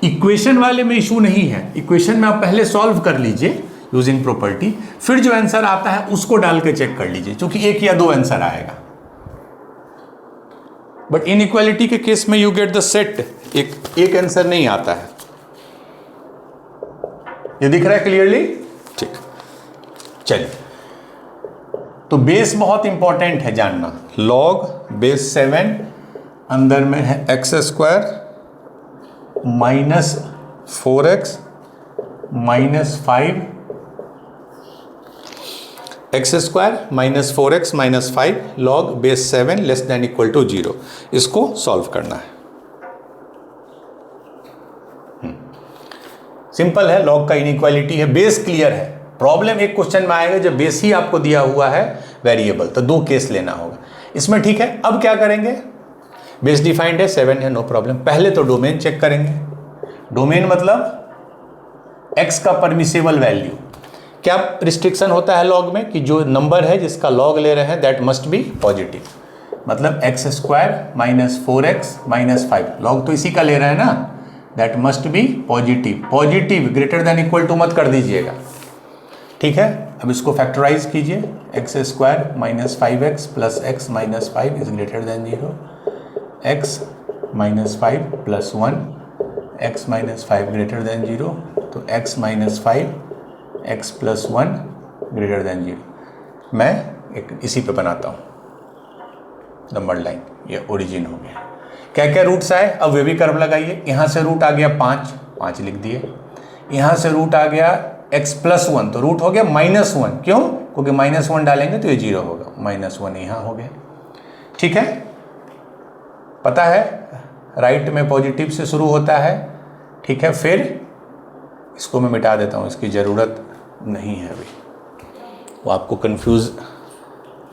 इक्वेशन वाले में इशू नहीं है, इक्वेशन में आप पहले सॉल्व कर लीजिए यूजिंग प्रॉपर्टी, फिर जो आंसर आता है उसको डाल के चेक कर लीजिए, क्योंकि एक या दो आंसर आएगा। बट इनइक्वालिटी के केस में यू गेट द सेट, एक आंसर नहीं आता है। ये दिख रहा है क्लियरली? ठीक, चलिए। तो बेस बहुत इंपॉर्टेंट है जानना। लॉग बेस 7 अंदर में है x² - 4x - 5, x² - 4x - 5 log बेस 7 लेस देन इक्वल टू 0। इसको सॉल्व करना है। सिंपल है, लॉग का इनइक्वालिटी है, बेस क्लियर है। प्रॉब्लम एक क्वेश्चन में आएगा जब बेस ही आपको दिया हुआ है वेरिएबल, तो दो केस लेना होगा इसमें। ठीक है, अब क्या करेंगे? बेस डिफाइंड है, 7 है, नो प्रॉब्लम। पहले तो डोमेन चेक करेंगे। डोमेन मतलब x का परमिसेबल वैल्यू। क्या रिस्ट्रिक्शन होता है लॉग में कि जो नंबर है जिसका लॉग ले रहे हैं दैट मस्ट बी पॉजिटिव, मतलब x² - 4x - 5 लॉग तो इसी का ले रहे हैं ना, that must be positive. Positive greater than equal to मत कर दीजिएगा। ठीक है, अब इसको फैक्टराइज कीजिए। x² - 5x + x - 5 is greater than 0, x - 5 + 1 x - 5 greater than 0, तो x - 5 x + 1 ग्रेटर देन 0। मैं एक इसी पे बनाता हूँ नंबर लाइन, ये ओरिजिन हो गया। क्या क्या रूट्स आए, अब वे भी कर्व लगाइए। यहाँ से रूट आ गया 5, 5 लिख दिए। यहाँ से रूट आ गया x+1, तो रूट हो गया -1। क्यों? क्योंकि -1 डालेंगे तो ये 0 होगा, -1 यहाँ हो गया। ठीक है, पता है राइट में पॉजिटिव से शुरू होता है। ठीक है, फिर इसको मैं मिटा देता हूँ, इसकी ज़रूरत नहीं है अभी, वो आपको कंफ्यूज,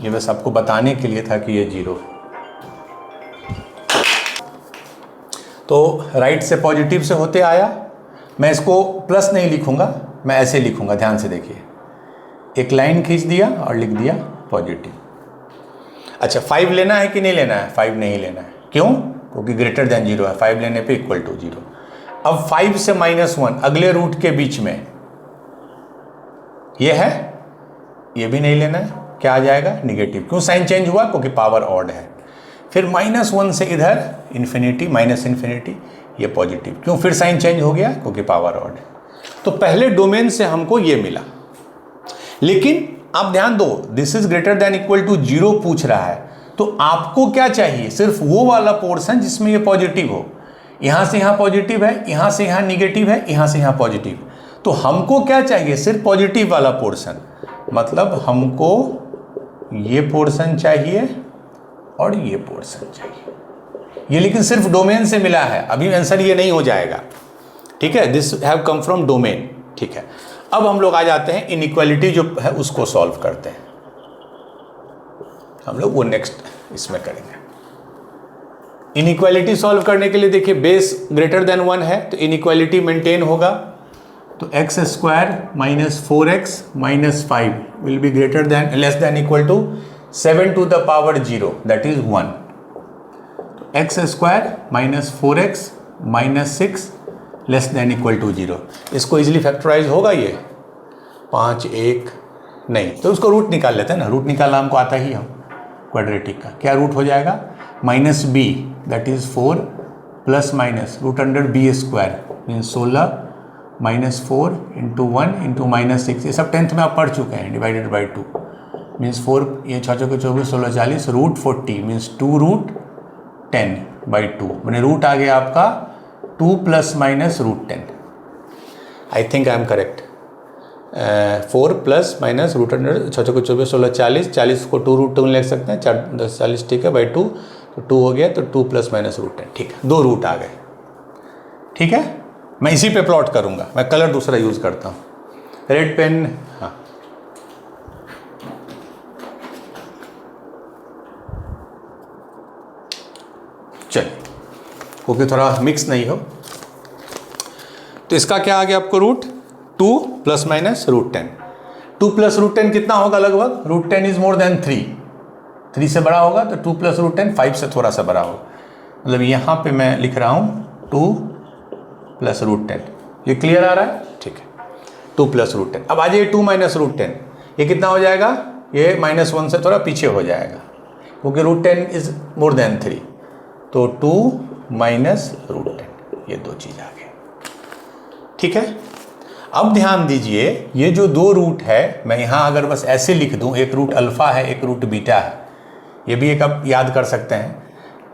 ये बस आपको बताने के लिए था कि ये 0 है। तो राइट से पॉजिटिव से होते आया। मैं इसको प्लस नहीं लिखूंगा, मैं ऐसे लिखूंगा, ध्यान से देखिए। एक लाइन खींच दिया और लिख दिया पॉजिटिव। अच्छा, 5 लेना है कि नहीं लेना है? 5 नहीं लेना है। क्यों? क्योंकि ग्रेटर देन 0 है, 5 लेने पे इक्वल टू 0। अब 5 से -1 अगले रूट के बीच में ये है, ये भी नहीं लेना है। क्या आ जाएगा? निगेटिव। क्यों साइन चेंज हुआ? क्योंकि पावर ऑड है। फिर -1 से इधर इन्फिनिटी, -इन्फिनिटी, ये पॉजिटिव। क्यों फिर साइन चेंज हो गया? क्योंकि पावर ऑड है। तो पहले डोमेन से हमको ये मिला, लेकिन आप ध्यान दो, this is greater than equal to 0 पूछ रहा है, तो आपको क्या चाहिए? सिर्फ वो वाला पोर्शन जिसमें ये पॉजिटिव हो। यहां से यहां पॉजिटिव है, यहां से यहां निगेटिव है, यहां से यहां पॉजिटिव। तो हमको क्या चाहिए? सिर्फ पॉजिटिव वाला पोर्शन। मतलब हमको ये पोर्शन चाहिए और ये पोर्शन चाहिए। ये लेकिन सिर्फ डोमेन से मिला है, अभी आंसर ये नहीं हो जाएगा। ठीक है, this have come from domain. ठीक है, अब हम लोग आ जाते हैं इनइक्वालिटी जो है उसको सॉल्व करते हैं। हम लोग वो नेक्स्ट इसमें करेंगे। इनइक्वालिटी सॉल्व करने के लिए देखिए, बेस ग्रेटर देन 1 है तो इनइक्वालिटी मेंटेन होगा। तो x² - 4x - 5 will be greater than less than equal to 7 to the power 0, that is 1। x² - 4x - 6 less than equal to 0। इसको इजीली फैक्टराइज होगा ये 5, 1 नहीं, तो उसको रूट निकाल लेते हैं ना। रूट निकालना हमको आता ही हम क्वाड्रेटिक का। क्या रूट हो जाएगा? -b, that is 4 plus minus √b² means 16 -4 × 1 × -6। ये सब 10th में आप पढ़ चुके हैं। डिवाइडेड बाई 2 मीन्स 4, ये 6 × 24 16 40 √40 मीन्स 2√10/2। मैंने रूट आ गया आपका 2 + -√10। आई थिंक आई एम करेक्ट। 4 + -√100 6 × 24 16 40 40 को 2√2 लिख सकते हैं, 4 10 40, ठीक है, बाई 2, तो 2 हो गया, तो 2 + -√10। ठीक है, 2 रूट आ गए। ठीक है, मैं इसी पे प्लॉट करूंगा। मैं कलर दूसरा यूज करता हूँ, रेड पेन। हाँ, चलिए, क्योंकि थोड़ा मिक्स नहीं हो। तो इसका क्या आ गया आपको? रूट 2 + -√10। 2 + √10 कितना होगा लगभग? √10 इज मोर देन 3। 3 से बड़ा होगा तो 2 + √10 5 से थोड़ा सा बड़ा होगा। मतलब यहाँ पे मैं लिख रहा हूँ 2 + √10। ये क्लियर आ रहा है? ठीक है, 2 + √10। अब आ जाइए 2 - √10, ये कितना हो जाएगा? ये -1 से थोड़ा पीछे हो जाएगा, क्योंकि √10 इज मोर देन 3। तो 2 - √10, ये दो चीज़ आ गई। ठीक है, अब ध्यान दीजिए, ये जो 2 रूट है, मैं यहाँ अगर बस ऐसे लिख दूँ, एक रूट अल्फा है, एक रूट बीटा है, ये भी एक आप याद कर सकते हैं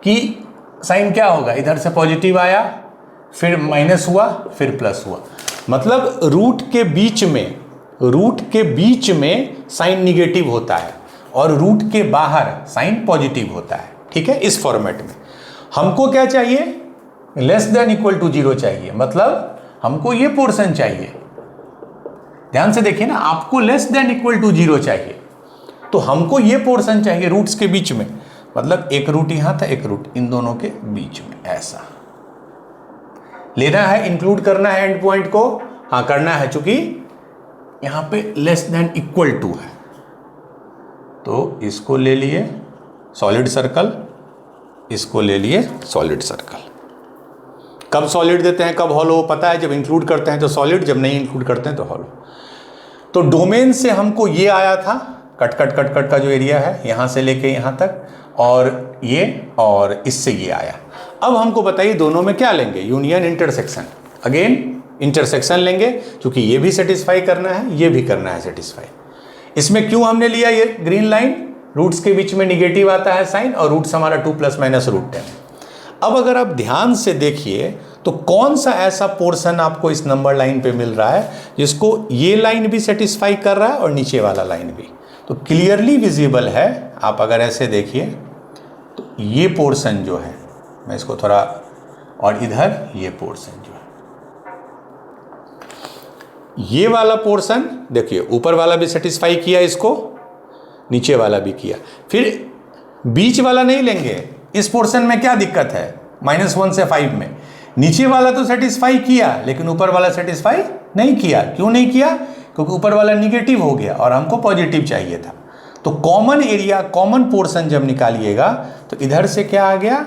कि साइन क्या होगा? इधर से पॉजिटिव आया, फिर माइनस हुआ, फिर प्लस हुआ। मतलब रूट के बीच में साइन निगेटिव होता है और रूट के बाहर साइन पॉजिटिव होता है। ठीक है, इस फॉर्मेट में हमको क्या चाहिए? लेस देन इक्वल टू 0 चाहिए। मतलब हमको ये पोर्शन चाहिए। ध्यान से देखिए ना, आपको लेस देन इक्वल टू 0 चाहिए, तो हमको ये पोर्शन चाहिए रूट्स के बीच में। मतलब एक रूट यहां था, एक रूट इन दोनों के बीच में, ऐसा लेना है, इंक्लूड करना है एंड पॉइंट को। हाँ, करना है, चूंकि यहां पे लेस देन इक्वल टू है, तो इसको ले लिए सॉलिड सर्कल, इसको ले लिए सॉलिड सर्कल। कब सॉलिड देते हैं, कब हॉलो पता है? जब इंक्लूड करते हैं तो सॉलिड, जब नहीं इंक्लूड करते हैं तो हॉलो। तो डोमेन से हमको ये आया था, कट का जो एरिया है यहां से लेके यहां तक, और इससे ये आया। अब हमको बताइए दोनों में क्या लेंगे? Union, intersection. अगेन इंटरसेक्शन लेंगे, क्योंकि ये भी सेटिस्फाई करना है, ये भी करना है सेटिस्फाई। इसमें क्यों हमने लिया ये ग्रीन लाइन? रूट्स के बीच में निगेटिव आता है साइन, और रूट्स हमारा 2 ± √10 है। अब अगर आप ध्यान से देखिए तो कौन सा ऐसा पोर्शन आपको इस नंबर लाइन पे मिल रहा है जिसको ये लाइन भी सेटिस्फाई कर रहा है और नीचे वाला लाइन भी, तो क्लियरली विजिबल है। आप अगर ऐसे देखिए तो ये पोर्शन जो है, मैं इसको थोड़ा, और इधर ये पोर्शन जो है, ये वाला पोर्शन देखिए ऊपर वाला भी सेटिस्फाई किया इसको, नीचे वाला भी किया, फिर बीच वाला नहीं लेंगे। इस पोर्शन में क्या दिक्कत है, -1 से 5 में नीचे वाला तो सेटिस्फाई किया लेकिन ऊपर वाला सेटिस्फाई नहीं किया। क्यों नहीं किया? क्योंकि ऊपर वाला निगेटिव हो गया और हमको पॉजिटिव चाहिए था। तो कॉमन एरिया, कॉमन पोर्शन जब निकालिएगा तो इधर से क्या आ गया,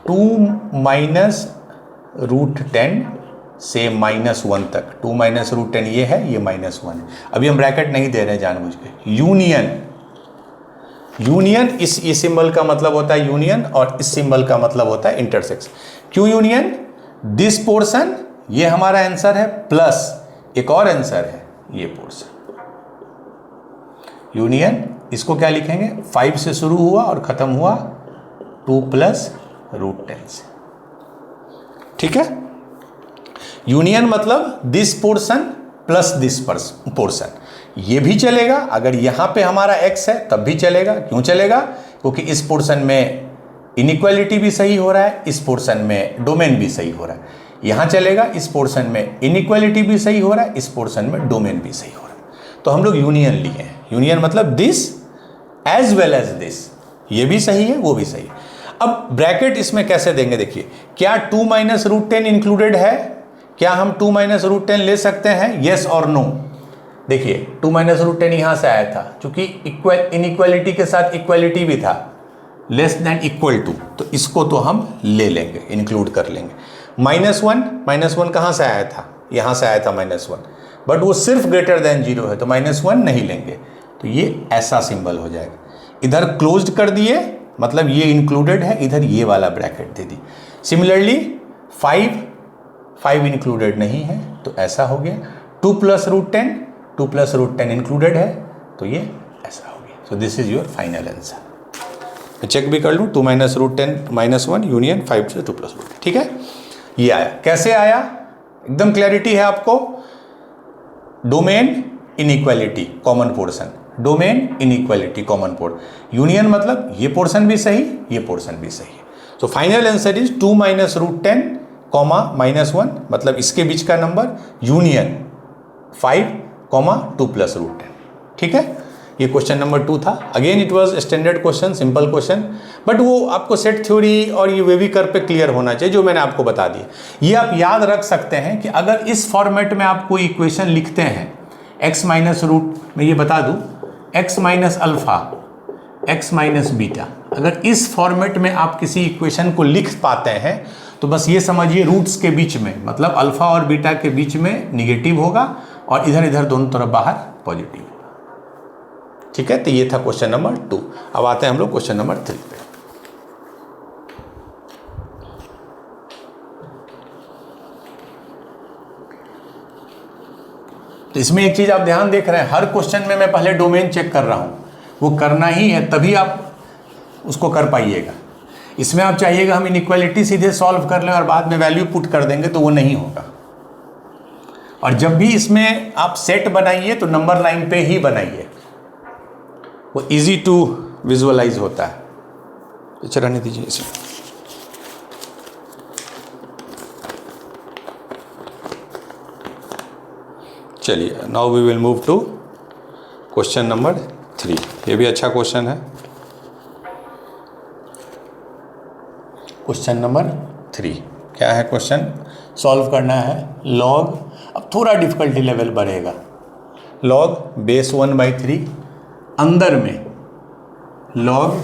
2 - √10 से -1 तक, 2 - √10 ये है, ये -1 है। अभी हम ब्रैकेट नहीं दे रहे हैं जानबूझ के। यूनियन, यूनियन इस सिंबल का मतलब होता है यूनियन और इस सिंबल का मतलब होता है इंटरसेक्शन। क्यों यूनियन? दिस पोर्शन, ये हमारा आंसर है, प्लस एक और आंसर है ये पोर्शन। यूनियन, इसको क्या लिखेंगे, 5 से शुरू हुआ और खत्म हुआ 2 + √10 से। ठीक है, यूनियन मतलब this portion plus this portion. ये भी चलेगा, अगर यहां पे हमारा x है तब भी चलेगा। क्यों चलेगा? क्योंकि इस पोर्शन में इनइक्वालिटी भी सही हो रहा है, इस पोर्शन में डोमेन भी सही हो रहा है। यहां चलेगा, इस पोर्शन में इनइक्वालिटी भी सही हो रहा है, इस पोर्शन में डोमेन भी सही हो रहा है। तो हम लोग यूनियन लिए हैं। यूनियन मतलब this as well as this, ये भी सही है, वो भी सही है। अब ब्रैकेट इसमें कैसे देंगे, देखिए, क्या 2 - √10 इंक्लूडेड है? क्या हम 2 - √10 ले सकते हैं, येस और नो? देखिए 2 - √10 यहां से आया था, क्योंकि इनइक्वालिटी के साथ इक्वालिटी भी था, लेस देन इक्वल टू, तो इसको तो हम ले लेंगे, इंक्लूड कर लेंगे। -1 कहाँ से आया था, यहाँ से आया था -1, बट वो सिर्फ ग्रेटर देन 0 है तो -1 नहीं लेंगे, तो ये ऐसा सिंबल हो जाएगा। इधर क्लोज्ड कर दिए, मतलब ये इंक्लूडेड है, इधर ये वाला ब्रैकेट दे दी। सिमिलरली 5 इंक्लूडेड नहीं है तो ऐसा हो गया। 2 + √10 इंक्लूडेड है तो ये ऐसा हो गया। So this is your final answer. मैं चेक भी कर लूँ, 2 - √10 -1 यूनियन 5 से 2 + √10। ठीक है, ये आया। कैसे आया, एकदम क्लैरिटी है आपको। Domain inequality common portion, domain inequality common portion. Union मतलब ये पोर्शन भी सही, ये पोर्शन भी सही है। सो फाइनल आंसर इज 2 - √10, -1 मतलब इसके बीच का नंबर, यूनियन 5, 2 + √10। ठीक है, ये क्वेश्चन नंबर 2 था। Again it was standard question, simple question, but वो आपको सेट थ्योरी और ये वेविकर पे क्लियर होना चाहिए, जो मैंने आपको बता दिया। ये आप याद रख सकते हैं कि अगर इस फॉर्मेट में आप कोई इक्वेशन लिखते हैं, x - मैं ये बता दूं, x - अल्फा, x - बीटा, अगर इस फॉर्मेट में आप किसी इक्वेशन को लिख पाते हैं तो बस ये समझिए रूट्स के बीच में, मतलब अल्फा और बीटा के बीच में निगेटिव होगा और इधर इधर दोनों तरफ बाहर पॉजिटिव होगा। ठीक है, तो ये था क्वेश्चन नंबर 2। अब आते हैं हम लोग क्वेश्चन नंबर 3 पे। तो इसमें एक चीज आप ध्यान देख रहे हैं, हर क्वेश्चन में मैं पहले डोमेन चेक कर रहा हूं, वो करना ही है, तभी आप उसको कर पाइएगा। इसमें आप चाहिएगा हम इनइक्वालिटी सीधे सॉल्व कर लें और बाद में वैल्यू पुट कर देंगे, तो वो नहीं होगा। और जब भी इसमें आप सेट बनाइए तो नंबर लाइन पे ही बनाइए, वो इजी टू विजुअलाइज होता है। तो चलाने दीजिए इसे। चलिए, now we will move to question number 3। ये भी अच्छा क्वेश्चन है। क्वेश्चन नंबर 3 क्या है? क्वेश्चन सॉल्व करना है लॉग, अब थोड़ा डिफिकल्टी लेवल बढ़ेगा, लॉग बेस 1/3, अंदर में लॉग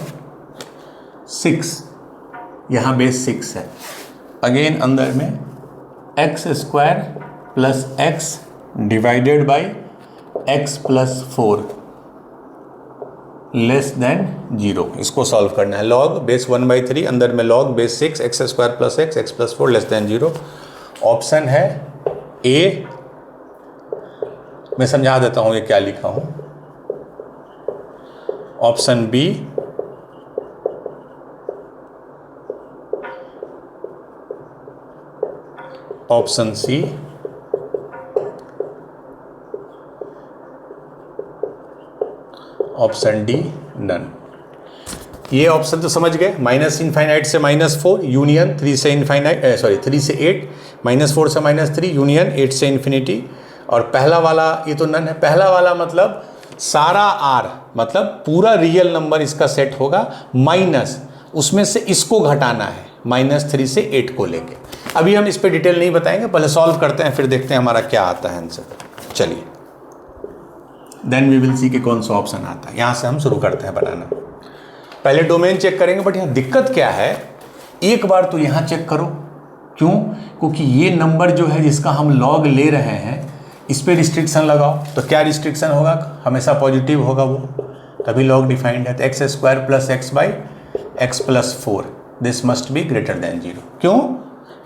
6, यहाँ बेस 6 है, अगेन अंदर में x² + x divided by x + 4 less than 0। इसको सॉल्व करना है। लॉग बेस 1/3, अंदर में log base 6, x² + x + 4 less than 0। Option है ए, मैं समझा देता हूं ये क्या लिखा हूं। Option B, option C, option D none. ये ऑप्शन तो समझ गए, माइनस इनफाइनाइट से -4 यूनियन 3 से इनफाइनाइट, 3 से 8, -4 से -3 यूनियन 8 से इन्फिनिटी। और पहला वाला ये तो नन है। पहला वाला मतलब सारा आर, मतलब पूरा रियल नंबर इसका सेट होगा, माइनस उसमें से इसको घटाना है, -3 से 8 को लेके। अभी हम इस पे डिटेल नहीं बताएंगे, पहले सॉल्व करते हैं फिर देखते हैं हमारा क्या आता है आंसर। चलिए, देन वी विल सी कि कौन सा ऑप्शन आता है। यहाँ से हम शुरू करते हैं बनाना। पहले डोमेन चेक करेंगे, बट यहाँ दिक्कत क्या है, एक बार तो यहाँ चेक करो। क्यों? क्योंकि ये नंबर जो है जिसका हम लॉग ले रहे हैं, इस पर रिस्ट्रिक्शन लगाओ। तो क्या रिस्ट्रिक्शन होगा? हमेशा पॉजिटिव होगा वो, तभी लॉग डिफाइंड है। तो x² + x by x + 4 this must be greater than 0। क्यों?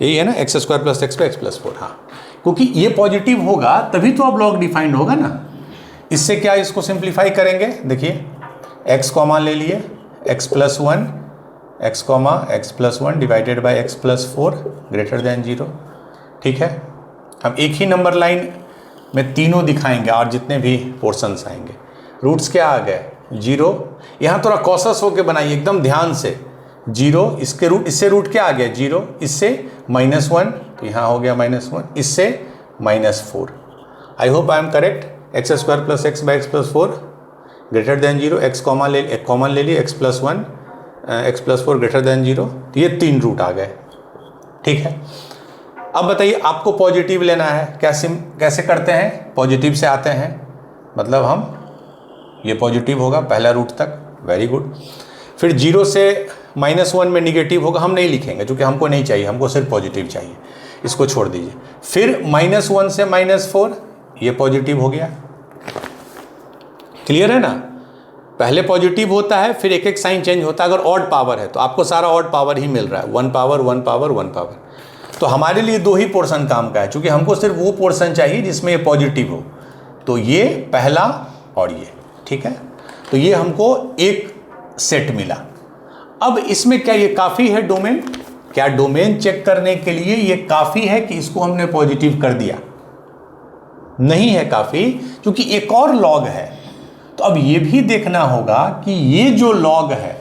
यही है ना, x² + x बाई x + 4। हाँ, क्योंकि ये पॉजिटिव होगा तभी तो अब लॉग डिफाइंड होगा ना। इससे क्या इसको सिंप्लीफाई करेंगे? देखिए, x कॉमा ले लिए, x + 1, x + 1 divided by x + 4 greater than 0। ठीक है, हम एक ही नंबर लाइन में तीनों दिखाएंगे और जितने भी पोर्शंस आएंगे। रूट्स क्या आ गए? 0। यहाँ थोड़ा कॉशस होकर बनाइए, एकदम ध्यान से। 0, इसके रूट, इससे रूट क्या आ गया? 0, इससे -1, तो यहाँ हो गया -1, इससे -4। I hope I am correct. x² + x by x + 4 greater than 0, x common ले लिए, x + 1 x + 4 ग्रेटर देन 0। तो ये 3 रूट आ गए। ठीक है, अब बताइए आपको पॉजिटिव लेना है, कैसे करते हैं? पॉजिटिव से आते हैं, मतलब हम, ये पॉजिटिव होगा पहला रूट तक, वेरी गुड। फिर 0 से -1 में निगेटिव होगा, हम नहीं लिखेंगे क्योंकि हमको नहीं चाहिए, हमको सिर्फ पॉजिटिव चाहिए, इसको छोड़ दीजिए। फिर -1 से -4, ये पॉजिटिव हो गया। क्लियर है ना? पहले पॉजिटिव होता है, फिर एक एक साइन चेंज होता है। अगर ऑड पावर है तो आपको सारा ऑड पावर ही मिल रहा है, 1 पावर 1 पावर 1 पावर। तो हमारे लिए 2 ही पोर्शन काम का है, क्योंकि हमको सिर्फ वो पोर्शन चाहिए जिसमें ये पॉजिटिव हो। तो ये पहला और ये, ठीक है। तो ये हमको एक सेट मिला। अब इसमें क्या ये काफ़ी है डोमेन? क्या डोमेन चेक करने के लिए ये काफ़ी है कि इसको हमने पॉजिटिव कर दिया? नहीं है काफ़ी, क्योंकि एक और लॉग है। तो अब ये भी देखना होगा कि ये जो लॉग है,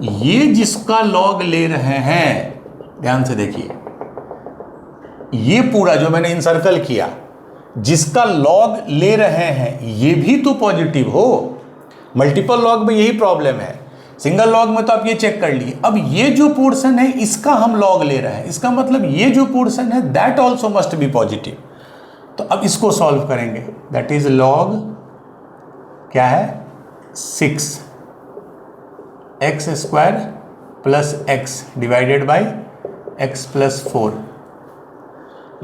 ये जिसका लॉग ले रहे हैं, ध्यान से देखिए, ये पूरा जो मैंने इनसर्कल किया, जिसका लॉग ले रहे हैं, ये भी तो पॉजिटिव हो। मल्टीपल लॉग में यही प्रॉब्लम है, सिंगल लॉग में तो आप ये चेक कर लिए। अब ये जो पोर्शन है इसका हम लॉग ले रहे हैं, इसका मतलब ये जो पोर्शन है that also must be positive. तो अब इसको सॉल्व करेंगे, दैट इज लॉग क्या है? 6 x² + x divided by x + 4,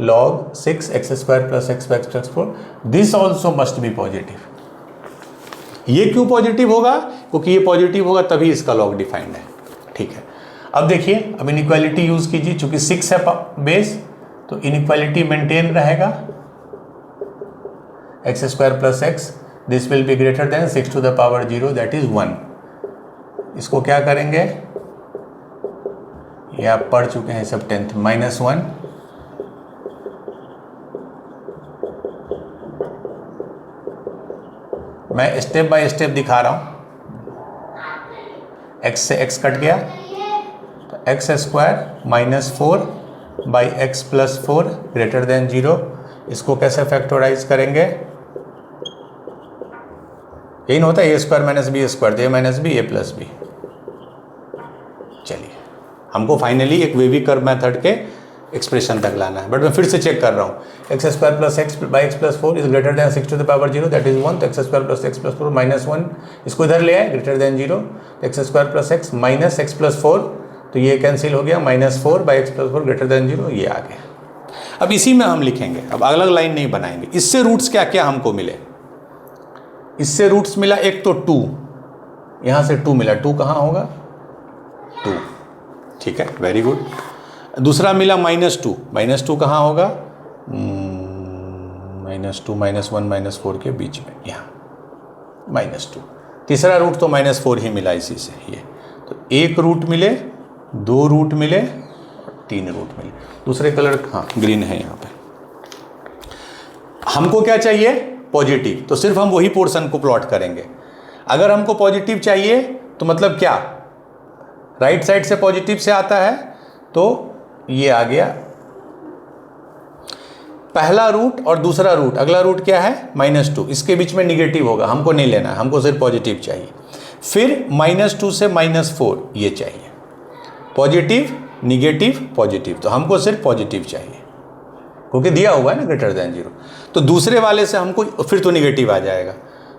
log 6 x² + x by x + 4, this also must be positive. ये क्यों पॉजिटिव होगा? क्योंकि ये पॉजिटिव होगा तभी इसका लॉग डिफाइंड है। ठीक है, अब देखिए, अब इनइक्वालिटी यूज कीजिए, चूंकि 6 है बेस, तो इनइक्वालिटी मेंटेन रहेगा। x² + x, this will be greater then 6 to the power 0, that is 1। इसको क्या करेंगे? ये आप पढ़ चुके हैं सब 10th, -1 मैं स्टेप बाय स्टेप दिखा रहा हूं। x से x कट गया, तो x² -4 by x + 4 greater than 0। इसको कैसे फैक्टराइज करेंगे? यही होता है a² - b² a - b a + b। चलिए, हमको फाइनली एक वेवी कर्व मेथड के एक्सप्रेशन तक लाना है, बट मैं फिर से चेक कर रहा हूँ। x² + x by x + 4 is greater then 6 to the power 0, that is 1। तो x² + x + 4 -1, इसको इधर ले आए, greater than 0। x² + x minus x + 4, तो ये कैंसिल हो गया, -4 बाई x + 4 ग्रेटर देन 0, ये आ गया। अब इसी में हम लिखेंगे, अब अलग अलग लाइन नहीं बनाएंगे। इससे रूट्स क्या क्या हमको मिले? इससे रूट्स मिला, एक तो 2, यहाँ से 2 मिला, 2 कहाँ होगा? 2, ठीक है, वेरी गुड। दूसरा मिला -2, -2 कहाँ होगा? -2, -1, -4 के बीच में, यहाँ -2। तीसरा रूट तो -4 ही मिला इसी से। ये तो एक रूट मिले, 2 रूट मिले, 3 रूट मिले। दूसरे कलर, हाँ ग्रीन है यहाँ पे। हमको क्या चाहिए? पॉजिटिव, तो सिर्फ हम वही पोर्शन को प्लॉट करेंगे। अगर हमको पॉजिटिव चाहिए तो मतलब क्या, राइट साइड से पॉजिटिव से आता है, तो ये आ गया पहला रूट और दूसरा रूट। अगला रूट क्या है? -2, इसके बीच में निगेटिव होगा, हमको नहीं लेना है, हमको सिर्फ पॉजिटिव चाहिए। फिर -2 से -4 ये चाहिए, पॉजिटिव निगेटिव पॉजिटिव, तो हमको सिर्फ पॉजिटिव चाहिए क्योंकि दिया हुआ है ना ग्रेटर देन 0। तो दूसरे वाले से हमको फिर तो निगेटिव आ जाएगा,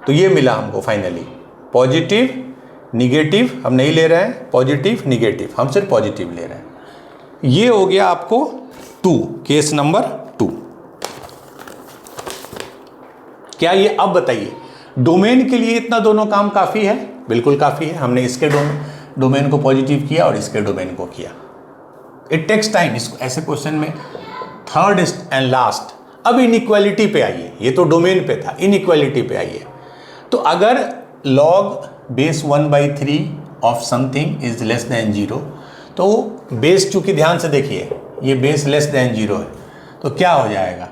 तो ये मिला हमको फाइनली पॉजिटिव निगेटिव हम नहीं ले रहे हैं, पॉजिटिव निगेटिव हम सिर्फ पॉजिटिव ले रहे हैं। ये हो गया आपको 2, केस नंबर 2। क्या ये, अब बताइए डोमेन के लिए इतना दोनों काम काफ़ी है? बिल्कुल काफ़ी है। हमने इसके डोमेन को पॉजिटिव किया और इसके डोमेन को किया। It takes time. इसको ऐसे क्वेश्चन में थर्ड एंड लास्ट। अब इनइक्वालिटी पे आइए, ये तो डोमेन पे था, इनइक्वालिटी पे आइए। तो अगर log base 1/3 of something is less than 0, तो बेस, चूंकि ध्यान से देखिए ये बेस लेस देन 0 है, तो क्या हो जाएगा?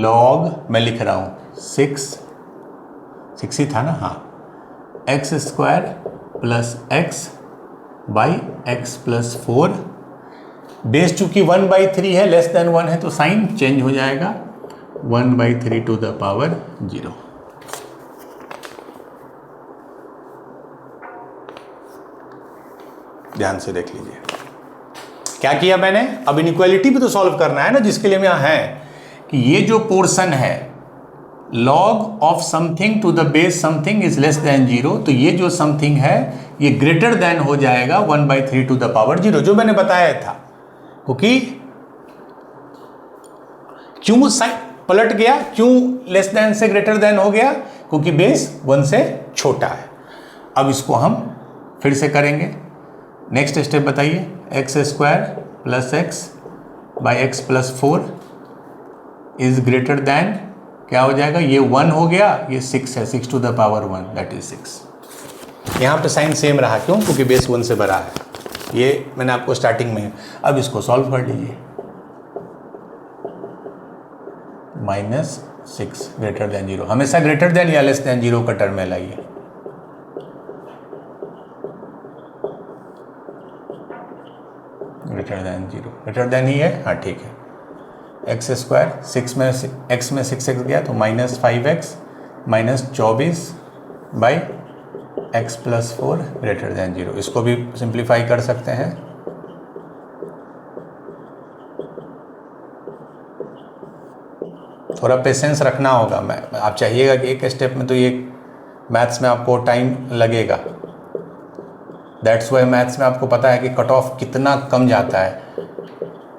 log, मैं लिख रहा हूँ 6 ही था ना, हाँ, x² plus x by x plus 4। Base चूंकि 1/3 है, लेस देन 1 है, तो साइन चेंज हो जाएगा 1/3 टू द पावर 0। ध्यान से देख लीजिए क्या किया मैंने। अब इनइक्वालिटी भी तो सॉल्व करना है ना, जिसके लिए हम यहाँ हैं कि ये जो पोर्शन है log of something to the base something is less than 0, तो ये जो समथिंग है ये ग्रेटर देन हो जाएगा 1/3 टू द पावर 0, जो मैंने बताया था। क्योंकि क्यों साइन पलट गया, क्यों लेस देन से ग्रेटर देन हो गया? क्योंकि बेस 1 से छोटा है। अब इसको हम फिर से करेंगे। नेक्स्ट स्टेप बताइए, x² plus x by x plus 4 is greater then, क्या हो जाएगा? ये 1 हो गया, ये 6 है, 6 to the power 1 that is 6। यहाँ पे साइन सेम रहा, क्यों? क्योंकि बेस 1 से बड़ा है। ये मैंने आपको स्टार्टिंग में। अब इसको सॉल्व कर लीजिए। -6 ग्रेटर देन 0, हमेशा ग्रेटर देन या लेस देन 0 का टर्म में लाइए। ग्रेटर देन 0, ग्रेटर देन ही है, हाँ ठीक है। x² 6 में x में 6x गया तो -5x -24 by x plus 4 greater than 0। इसको भी सिंप्लीफाई कर सकते हैं। थोड़ा पेशेंस रखना होगा। आप चाहिएगा कि एक स्टेप में, तो ये मैथ्स में आपको टाइम लगेगा। दैट्स वाई मैथ्स में आपको पता है कि कट ऑफ कितना कम जाता है।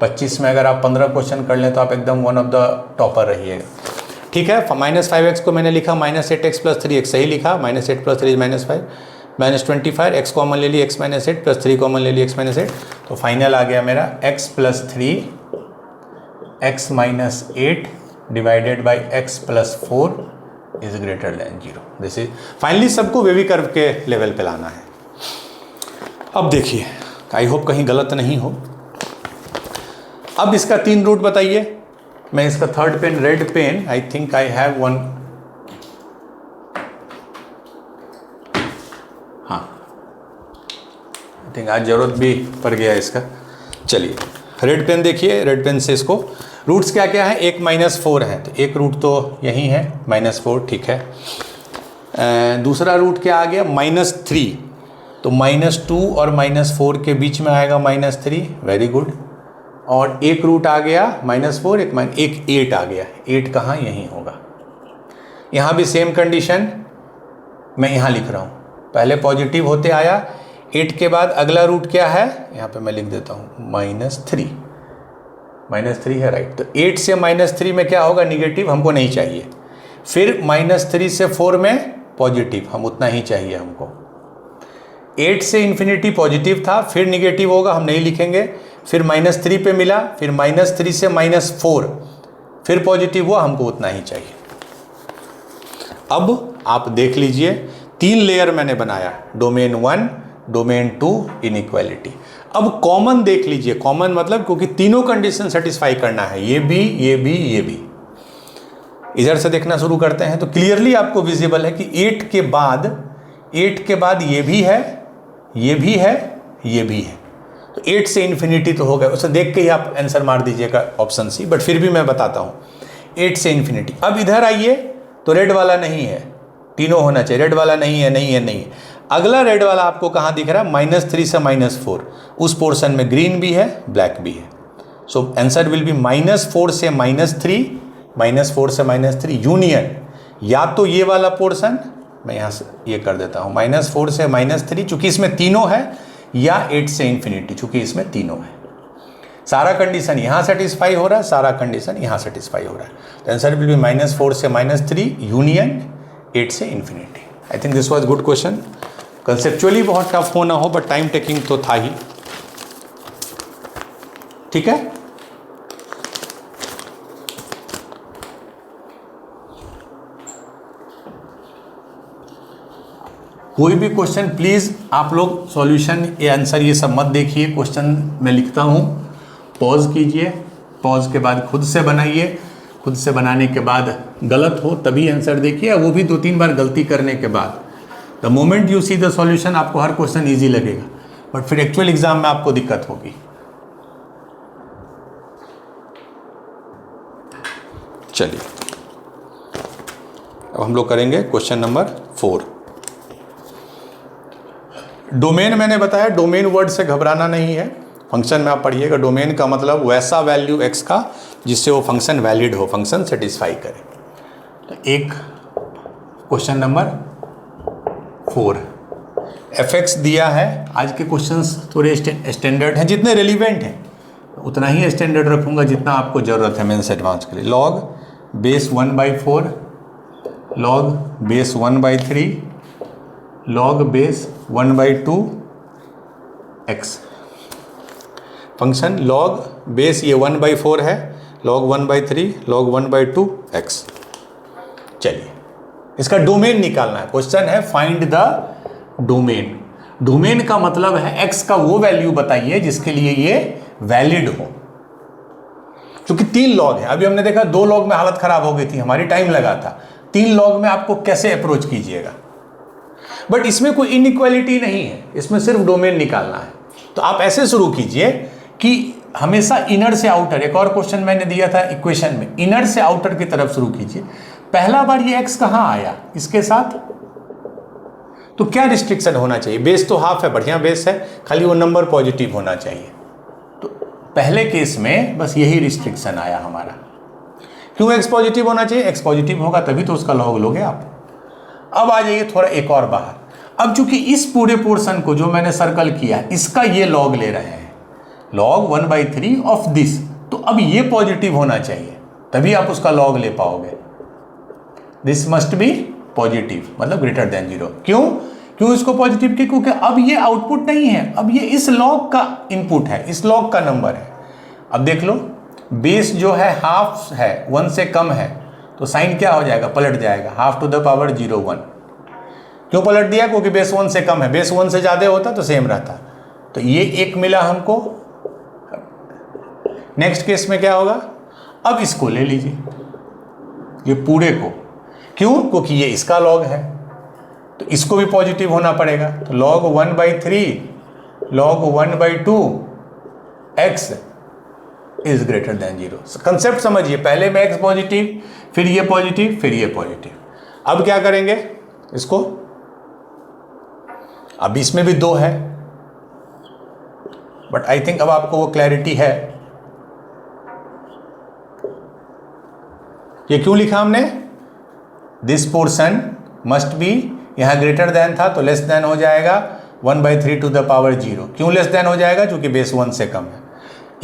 25 में अगर आप 15 क्वेश्चन कर लें तो आप एकदम वन ऑफ द टॉपर रहिएगा। ठीक है, -5x को मैंने लिखा -8x प्लस 3x, सही लिखा। -8 प्लस 3 -5 -25, x कॉमन ले ली, x -8 प्लस 3 कॉमन ले ली, x -8, तो फाइनल आ गया मेरा x plus 3 x -8 divided by x plus 4 is greater than 0। This is finally सबको वेवी कर्व के लेवल पे लाना है। अब देखिए, आई होप कहीं गलत नहीं हो। अब इसका 3 रूट बताइए। मैं इसका third pen, red pen, I think I have one, हाँ आई थिंक आज जरूरत भी पड़ गया इसका। चलिए रेड पेन देखिए, रेड पेन से इसको रूट्स क्या क्या है। एक -4 है, तो एक रूट तो यही है -4, ठीक है। दूसरा रूट क्या आ गया? -3, तो -2 और -4 के बीच में आएगा -3, वेरी गुड। और एक रूट आ गया -4, एक 8 आ गया। 8 कहाँ? यहीं होगा। यहाँ भी सेम कंडीशन मैं यहाँ लिख रहा हूँ। पहले पॉजिटिव होते आया, 8 के बाद अगला रूट क्या है? यहाँ पे मैं लिख देता हूँ -3 है, राइट। तो 8 से -3 में क्या होगा? निगेटिव, हमको नहीं चाहिए। फिर -3 से 4 में पॉजिटिव, हम उतना ही चाहिए हमको। 8 से इन्फिनिटी पॉजिटिव था, फिर निगेटिव होगा, हम नहीं लिखेंगे। फिर -3 पे मिला, फिर -3 से -4 फिर पॉजिटिव हुआ, हमको उतना ही चाहिए। अब आप देख लीजिए, 3 लेयर मैंने बनाया, डोमेन 1, डोमेन टू इनइक्वालिटी। अब कॉमन देख लीजिए, कॉमन मतलब क्योंकि तीनों कंडीशन सेटिस्फाई करना है, ये भी ये भी ये भी। इधर से देखना शुरू करते हैं तो क्लियरली आपको विजिबल है कि 8 के बाद ये भी है, ये भी है, ये भी है। तो 8 से इन्फिनिटी तो हो गया, उसे देख के ही आप आंसर मार दीजिएगा ऑप्शन सी, बट फिर भी मैं बताता हूँ 8 से इन्फिनिटी। अब इधर आइए तो रेड वाला नहीं है, तीनों होना चाहिए, रेड वाला नहीं है, नहीं है, नहीं है। अगला रेड वाला आपको कहाँ दिख रहा है? -3 से -4, उस पोर्शन में ग्रीन भी है, ब्लैक भी है। सो आंसर विल बी -4 से -3, -4 से -3 यूनियन, या तो ये वाला पोर्शन, मैं यहाँ से ये कर देता हूँ, -4 से -3 चूंकि इसमें तीनों है, या 8 से इन्फिनिटी चूंकि इसमें तीनों है। सारा कंडीशन यहाँ सेटिस्फाई हो रहा है, सारा कंडीशन यहाँ सेटिस्फाई हो रहा है। तो आंसर विल बी -4 से -3 यूनियन 8 से infinity. I think this was good question. Conceptually बहुत टफ होना हो, बट टाइम टेकिंग तो था ही। ठीक है, कोई भी क्वेश्चन प्लीज आप लोग सॉल्यूशन या आंसर ये सब मत देखिए, क्वेश्चन मैं लिखता हूँ, पॉज कीजिए, पॉज के बाद खुद से बनाइए, खुद से बनाने के बाद गलत हो तभी आंसर देखिए, वो भी 2-3 बार गलती करने के बाद। The moment you see the solution आपको हर क्वेश्चन इजी लगेगा, बट फिर एक्चुअल एग्जाम में आपको दिक्कत होगी। चलिए अब हम लोग करेंगे क्वेश्चन नंबर 4। डोमेन मैंने बताया, डोमेन वर्ड से घबराना नहीं है। फंक्शन में आप पढ़िएगा, डोमेन का मतलब वैसा वैल्यू x का जिससे वो फंक्शन वैलिड हो, फंक्शन सेटिस्फाई करे। तो एक क्वेश्चन नंबर 4, fx दिया है। आज के क्वेश्चंस थोड़े स्टैंडर्ड हैं, जितने रेलिवेंट हैं उतना ही स्टैंडर्ड रखूँगा जितना आपको ज़रूरत है मेंस एडवांस के लिए। log base 1/4, log base 1/3, log base 1/2 x। Function log base ये 1/4 है, log 1/3, log 1/2 x। चलिए इसका डोमेन निकालना है। क्वेश्चन है फाइंड द डोमेन। डोमेन का मतलब है x का वो वैल्यू बताइए जिसके लिए ये वैलिड हो। क्योंकि 3 लॉग है, अभी हमने देखा 2 लॉग में हालत खराब हो गई थी हमारी, टाइम लगा था। 3 लॉग में आपको कैसे अप्रोच कीजिएगा? बट इसमें कोई इनइक्वालिटी नहीं है, इसमें सिर्फ डोमेन निकालना है। तो आप ऐसे शुरू कीजिए कि हमेशा इनर से आउटर, एक और क्वेश्चन मैंने दिया था इक्वेशन में, इनर से आउटर की तरफ शुरू कीजिए। पहला बार ये x कहाँ आया इसके साथ, तो क्या रिस्ट्रिक्शन होना चाहिए? बेस तो हाफ है, बढ़िया बेस है, खाली वो नंबर पॉजिटिव होना चाहिए। तो पहले केस में बस यही रिस्ट्रिक्शन आया हमारा। क्यों x पॉजिटिव होना चाहिए? x पॉजिटिव होगा तभी तो उसका लॉग लोगे आप। अब आ जाइए थोड़ा एक और बाहर। अब चूंकि इस पूरे पोर्शन को जो मैंने सर्कल किया इसका ये लॉग ले रहे हैं, log 1/3 ऑफ दिस, तो अब ये पॉजिटिव होना चाहिए तभी आप उसका लॉग ले पाओगे। दिस मस्ट बी पॉजिटिव, मतलब ग्रेटर देन 0। क्यों इसको पॉजिटिव की? क्योंकि अब ये आउटपुट नहीं है, अब ये इस लॉग का इनपुट है, इस लॉग का नंबर है। अब देख लो बेस जो है हाफ है, 1 से कम है, तो साइन क्या हो जाएगा? पलट जाएगा, ½ to the power 0 1। क्यों पलट दिया? क्योंकि बेस 1 से कम है, बेस 1 से ज़्यादा होता तो सेम रहता। तो ये एक मिला हमको। नेक्स्ट केस में क्या होगा? अब इसको ले लीजिए, ये पूरे को। क्यों? क्योंकि ये इसका लॉग है, तो इसको भी पॉजिटिव होना पड़ेगा। तो log 1/3 log 1/2 x is greater than 0। Concept समझिए, पहले में x पॉजिटिव, फिर ये पॉजिटिव, फिर ये पॉजिटिव। अब क्या करेंगे इसको? अब इसमें भी 2 है, बट आई थिंक अब आपको वो क्लैरिटी है। ये क्यों लिखा हमने? दिस पोर्शन मस्ट बी, यहां ग्रेटर देन था तो लेस देन हो जाएगा 1/3 to the power 0। क्यों लेस देन हो जाएगा? क्योंकि बेस 1 से कम है।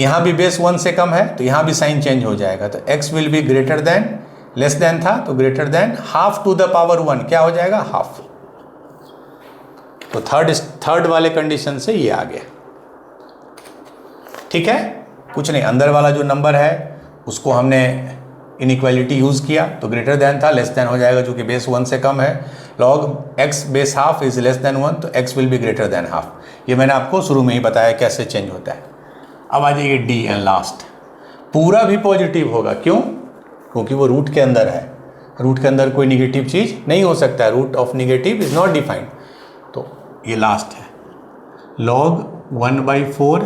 यहां भी बेस 1 से कम है तो यहां भी साइन चेंज हो जाएगा। तो x will be greater than, less then था तो greater than, ½ to the power 1 क्या हो जाएगा? हाफ। तो थर्ड वाले कंडीशन से ये आ गया। ठीक है, कुछ नहीं, अंदर वाला जो नंबर है उसको हमने इनइक्वालिटी यूज़ किया तो ग्रेटर देन था, लेस देन हो जाएगा, जो कि बेस 1 से कम है। Log x base half is less than 1, तो x will be greater than half. ये मैंने आपको शुरू में ही बताया कैसे चेंज होता है। अब आ जाइए डी एंड लास्ट, पूरा भी पॉजिटिव होगा। क्यों? क्योंकि वो रूट के अंदर है, रूट के अंदर कोई निगेटिव चीज़ नहीं हो सकता है, root of negative is not defined. तो ये लास्ट है, log 1/4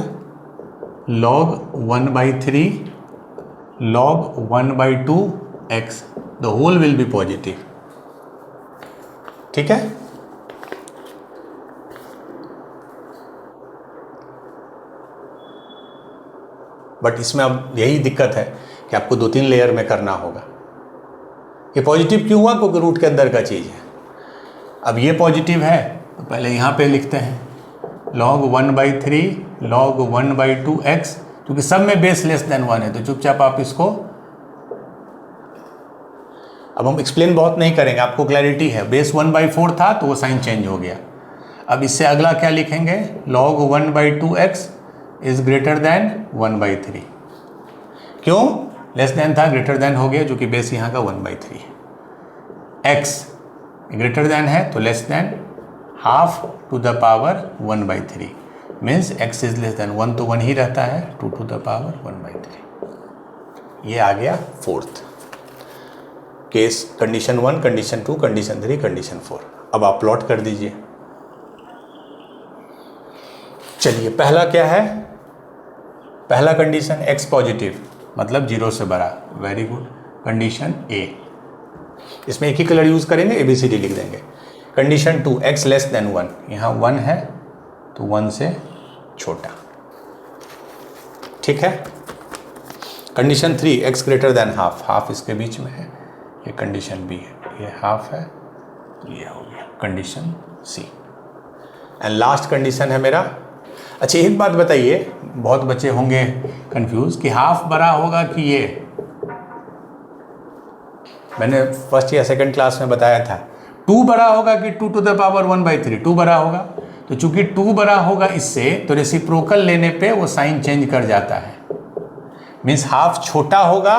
log 1/3 log 1/2 x, the whole will be positive. ठीक है, बट इसमें अब यही दिक्कत है कि आपको 2-3 लेयर में करना होगा। ये पॉजिटिव क्यों हुआ? क्योंकि रूट के अंदर का चीज़ है। अब ये पॉजिटिव है तो पहले यहाँ पे लिखते हैं log 1/3 log 1/2 x, क्योंकि सब में बेस लेस देन 1 है तो चुपचाप आप इसको, अब हम एक्सप्लेन बहुत नहीं करेंगे, आपको क्लैरिटी है। बेस 1/4 था तो वो साइन चेंज हो गया। अब इससे अगला क्या लिखेंगे? log 1/2 x is greater then 1/3। क्यों? लेस देन था, ग्रेटर देन हो गया, जो कि बेस यहाँ का 1/3 है। x ग्रेटर देन है तो less than half to the power 1/3, means x is less than 1 तो 1 ही रहता है, 2 टू द पावर 1/3। ये आ गया fourth case, condition 1, condition 2, condition 3, condition 4। अब आप प्लॉट कर दीजिए। चलिए, पहला क्या है? पहला कंडीशन x पॉजिटिव मतलब 0 से बड़ा, वेरी गुड। कंडीशन A, इसमें एक ही कलर यूज करेंगे, ABCD लिख देंगे। कंडीशन 2, x लेस देन 1, यहाँ 1 है तो 1 से छोटा। ठीक है। Condition 3, x greater than half, half इसके बीच में है, ये कंडीशन B है, ये हाफ है, ये हो गया condition C। And last condition है मेरा, अच्छा एक बात बताइए, बहुत बच्चे होंगे कंफ्यूज कि हाफ बड़ा होगा कि ये, मैंने फर्स्ट या सेकंड क्लास में बताया था 2 बड़ा होगा कि 2 टू द पावर 1/3, 2 बड़ा होगा। तो चूंकि 2 बड़ा होगा इससे, तो रेसिप्रोकल लेने पे वो साइन चेंज कर जाता है, मीन्स हाफ छोटा होगा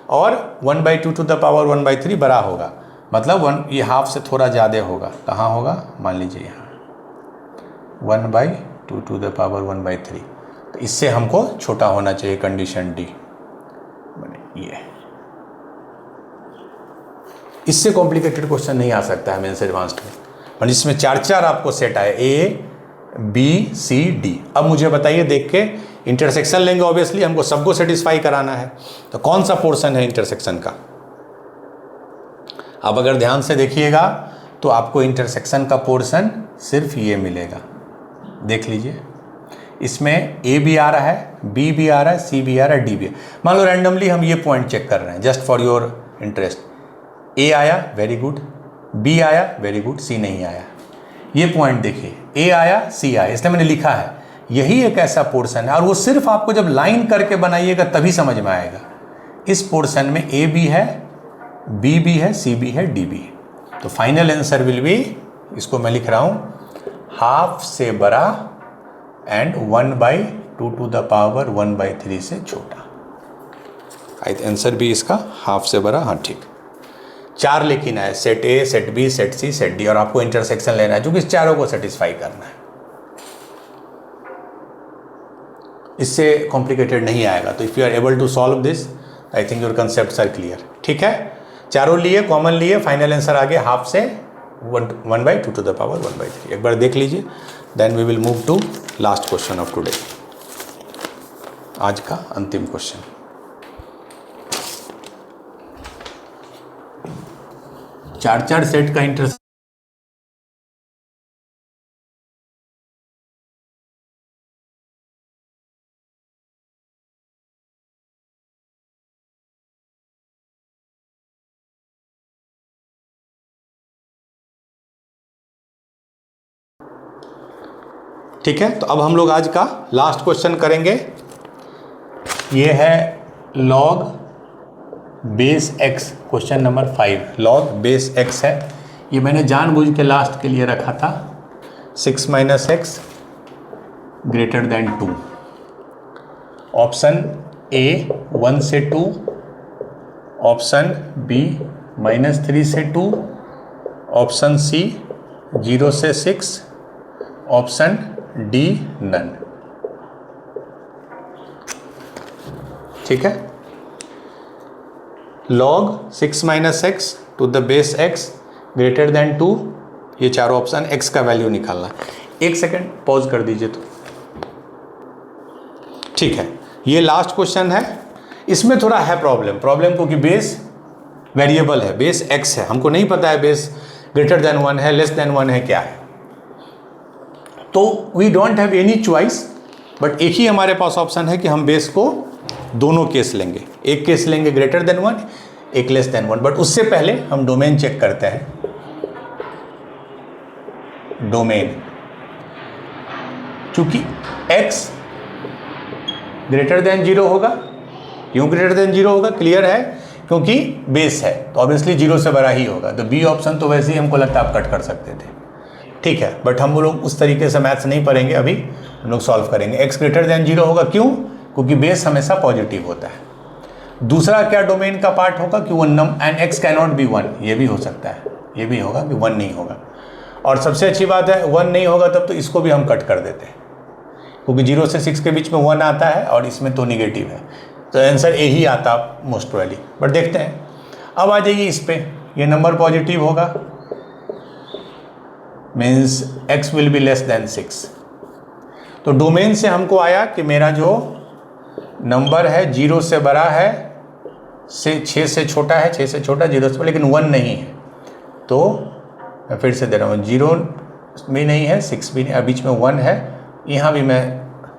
और 1/2 टू द पावर 1/3 बड़ा होगा, मतलब ये हाफ से थोड़ा ज़्यादा होगा। कहाँ होगा? मान लीजिए यहाँ 1/2 टू द पावर 1/3, तो इससे हमको छोटा होना चाहिए कंडीशन डी, ये। इससे कॉम्प्लिकेटेड क्वेश्चन नहीं आ सकता है मेंस एडवांस्ड में, पर जिसमें 4 आपको सेट आए, A B C D। अब मुझे बताइए, देख के इंटरसेक्शन लेंगे, ऑब्वियसली हमको सबको सेटिस्फाई कराना है, तो कौन सा पोर्शन है इंटरसेक्शन का? अब अगर ध्यान से देखिएगा तो आपको इंटरसेक्शन का पोर्शन सिर्फ ये मिलेगा। देख लीजिए, इसमें A भी आ रहा है, B भी आ रहा है, C भी आ रहा है, D भी है। मान लो रैंडमली हम ये पॉइंट चेक कर रहे हैं, just for your interest. A आया, वेरी गुड, B आया, वेरी गुड, C नहीं आया। ये पॉइंट देखिए, A आया, C आया, इसलिए मैंने लिखा है। यही एक ऐसा पोर्शन है, और वो सिर्फ आपको जब लाइन करके बनाइएगा तभी समझ में आएगा। इस पोर्शन में A भी है, B भी है, C भी है, D भी है। तो फाइनल आंसर विल बी, इसको मैं लिख रहा हूँ, हाफ से बड़ा एंड 1/2 टू द पावर 1/3 से छोटा। आंसर भी इसका हाफ से बड़ा, हाँ ठीक। 4 लेकिन है, set A, set B, set C, set D, और आपको इंटरसेक्शन लेना है जो कि इस चारों को सेटिस्फाई करना है। इससे कॉम्प्लिकेटेड नहीं आएगा। तो if you are able to solve this, I think your concepts are clear. ठीक है, चारों लिए, कॉमन लिए, फाइनल आंसर आ गया हाफ से 1/2 टू द पावर 1/3। एक बार देख लीजिए, then we will move to last question of today, आज का अंतिम क्वेश्चन। चार सेट का इंटरसेक्शन, ठीक है। तो अब हम लोग आज का लास्ट क्वेश्चन करेंगे। ये है log base x, question number 5। Log base x है, ये मैंने जानबूझ के लास्ट के लिए रखा था। 6 - x greater than 2। Option A 1 से 2, ऑप्शन B -3 से 2, ऑप्शन सी 0 से 6, ऑप्शन डी नन। ठीक है, log 6 minus x to the base x greater than 2, ये चारों ऑप्शन x का वैल्यू निकालना। एक सेकेंड पॉज कर दीजिए तो। ठीक है, ये लास्ट क्वेश्चन है। इसमें थोड़ा है प्रॉब्लम क्योंकि बेस वेरिएबल है, बेस x है, हमको नहीं पता है बेस ग्रेटर देन 1 है, लेस देन 1 है, क्या है। तो we don't have any choice, but एक ही हमारे पास ऑप्शन है कि हम बेस को दोनों केस लेंगे, एक केस लेंगे ग्रेटर देन 1, एक लेस देन 1। बट उससे पहले हम डोमेन चेक करते हैं। डोमेन, चूंकि x ग्रेटर देन 0 होगा, क्यों ग्रेटर देन 0 होगा, क्लियर है, क्योंकि बेस है तो ऑब्वियसली 0 से बड़ा ही होगा। तो बी ऑप्शन तो वैसे ही हमको लगता है आप कट कर सकते थे। ठीक है, बट हम लोग उस तरीके से मैथ्स नहीं पढ़ेंगे, अभी हम लोग सॉल्व करेंगे। x ग्रेटर देन 0 होगा, क्यों, क्योंकि बेस हमेशा पॉजिटिव होता है। दूसरा क्या डोमेन का पार्ट होगा कि one and x cannot be 1, ये भी हो सकता है, ये भी होगा कि 1 नहीं होगा। और सबसे अच्छी बात है 1 नहीं होगा तब तो इसको भी हम कट कर देते हैं, क्योंकि 0 से 6 के बीच में 1 आता है और इसमें तो निगेटिव है, तो आंसर ए ही आता मोस्ट प्रोबेबली। बट देखते हैं, अब आ जाइए इस पे, ये नंबर पॉजिटिव होगा, means x will be less than 6। तो डोमेन से हमको आया कि मेरा जो नंबर है 0 से बड़ा है, से 6 से छोटा है, 6 से छोटा, 0 से बड़ा, लेकिन 1 नहीं है। तो मैं फिर से दे रहा हूँ, 0 भी नहीं है, 6 भी नहीं, बीच में 1 है, यहाँ भी मैं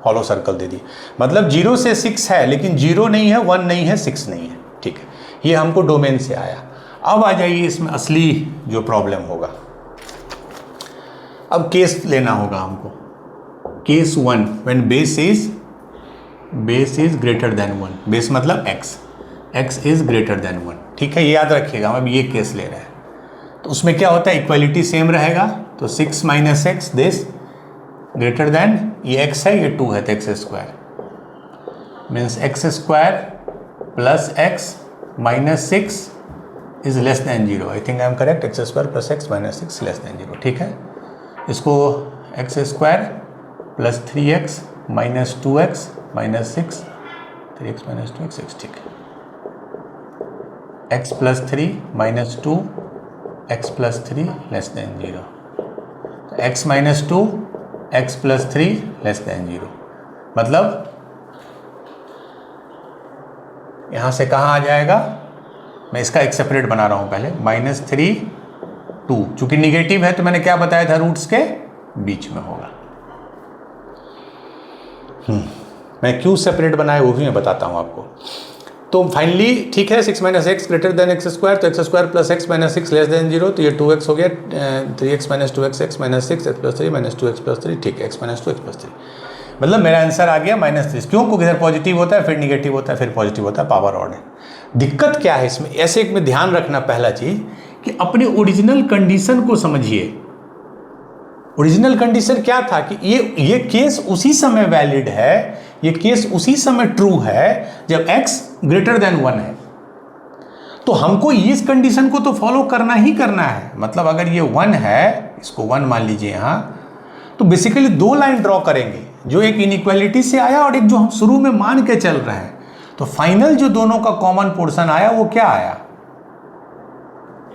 हॉलो सर्कल दे दी। मतलब 0 से 6 है, लेकिन 0 नहीं है, 1 नहीं है, 6 नहीं है। ठीक है, ये हमको डोमेन से आया। अब आ जाइए इसमें असली जो प्रॉब्लम होगा। अब केस लेना होगा हमको, case 1 when base is greater than 1, base मतलब x इज ग्रेटर देन 1। ठीक है, ये याद रखिएगा, हम अब ये केस ले रहे हैं। तो उसमें क्या होता है, इक्वलिटी सेम रहेगा, तो 6 minus x this greater than, ये x है, ये 2 है, तो x square means x square plus x minus 6 is less than 0। I think I am correct, x square plus x minus 6 less than 0। ठीक है, इसको x square plus 3x minus 2x minus 6, 3x minus 2x 6। ठीक है, x plus 3 minus 2 x plus 3 less than 0, x minus 2 x plus 3 less than 0। मतलब यहाँ से कहाँ आ जाएगा, मैं इसका एक सेपरेट बना रहा हूँ पहले, -3 2, चूंकि निगेटिव है तो मैंने क्या बताया था, रूट्स के बीच में होगा। मैं क्यों सेपरेट बनाया वो भी मैं बताता हूँ आपको। तो फाइनली ठीक है, 6 minus x greater than x square, तो x square plus x minus 6 less than 0, तो ये 2x हो गया, 3x minus 2x x minus 6 x plus 3 minus 2x plus 3। ठीक है, एक्स माइनस 2 एक्स प्लस 3, मतलब मेरा आंसर आ गया -3। क्यों, क्योंकि इधर पॉजिटिव होता है, फिर निगेटिव होता है, फिर पॉजिटिव होता है, पावर ऑड है। दिक्कत क्या है इसमें, ऐसे एक में ध्यान रखना, पहला चीज़ कि अपने ओरिजिनल कंडीशन को समझिए। ओरिजिनल कंडीशन क्या था कि ये केस उसी समय वैलिड है, ये केस उसी समय ट्रू है जब x ग्रेटर देन 1 है। तो हमको इस कंडीशन को तो फॉलो करना ही करना है। मतलब अगर ये 1 है, इसको 1 मान लीजिए यहाँ, तो बेसिकली 2 लाइन ड्रॉ करेंगे, जो एक इनइक्वालिटी से आया और एक जो हम शुरू में मान के चल रहे हैं। तो फाइनल जो दोनों का कॉमन पोर्शन आया वो क्या आया,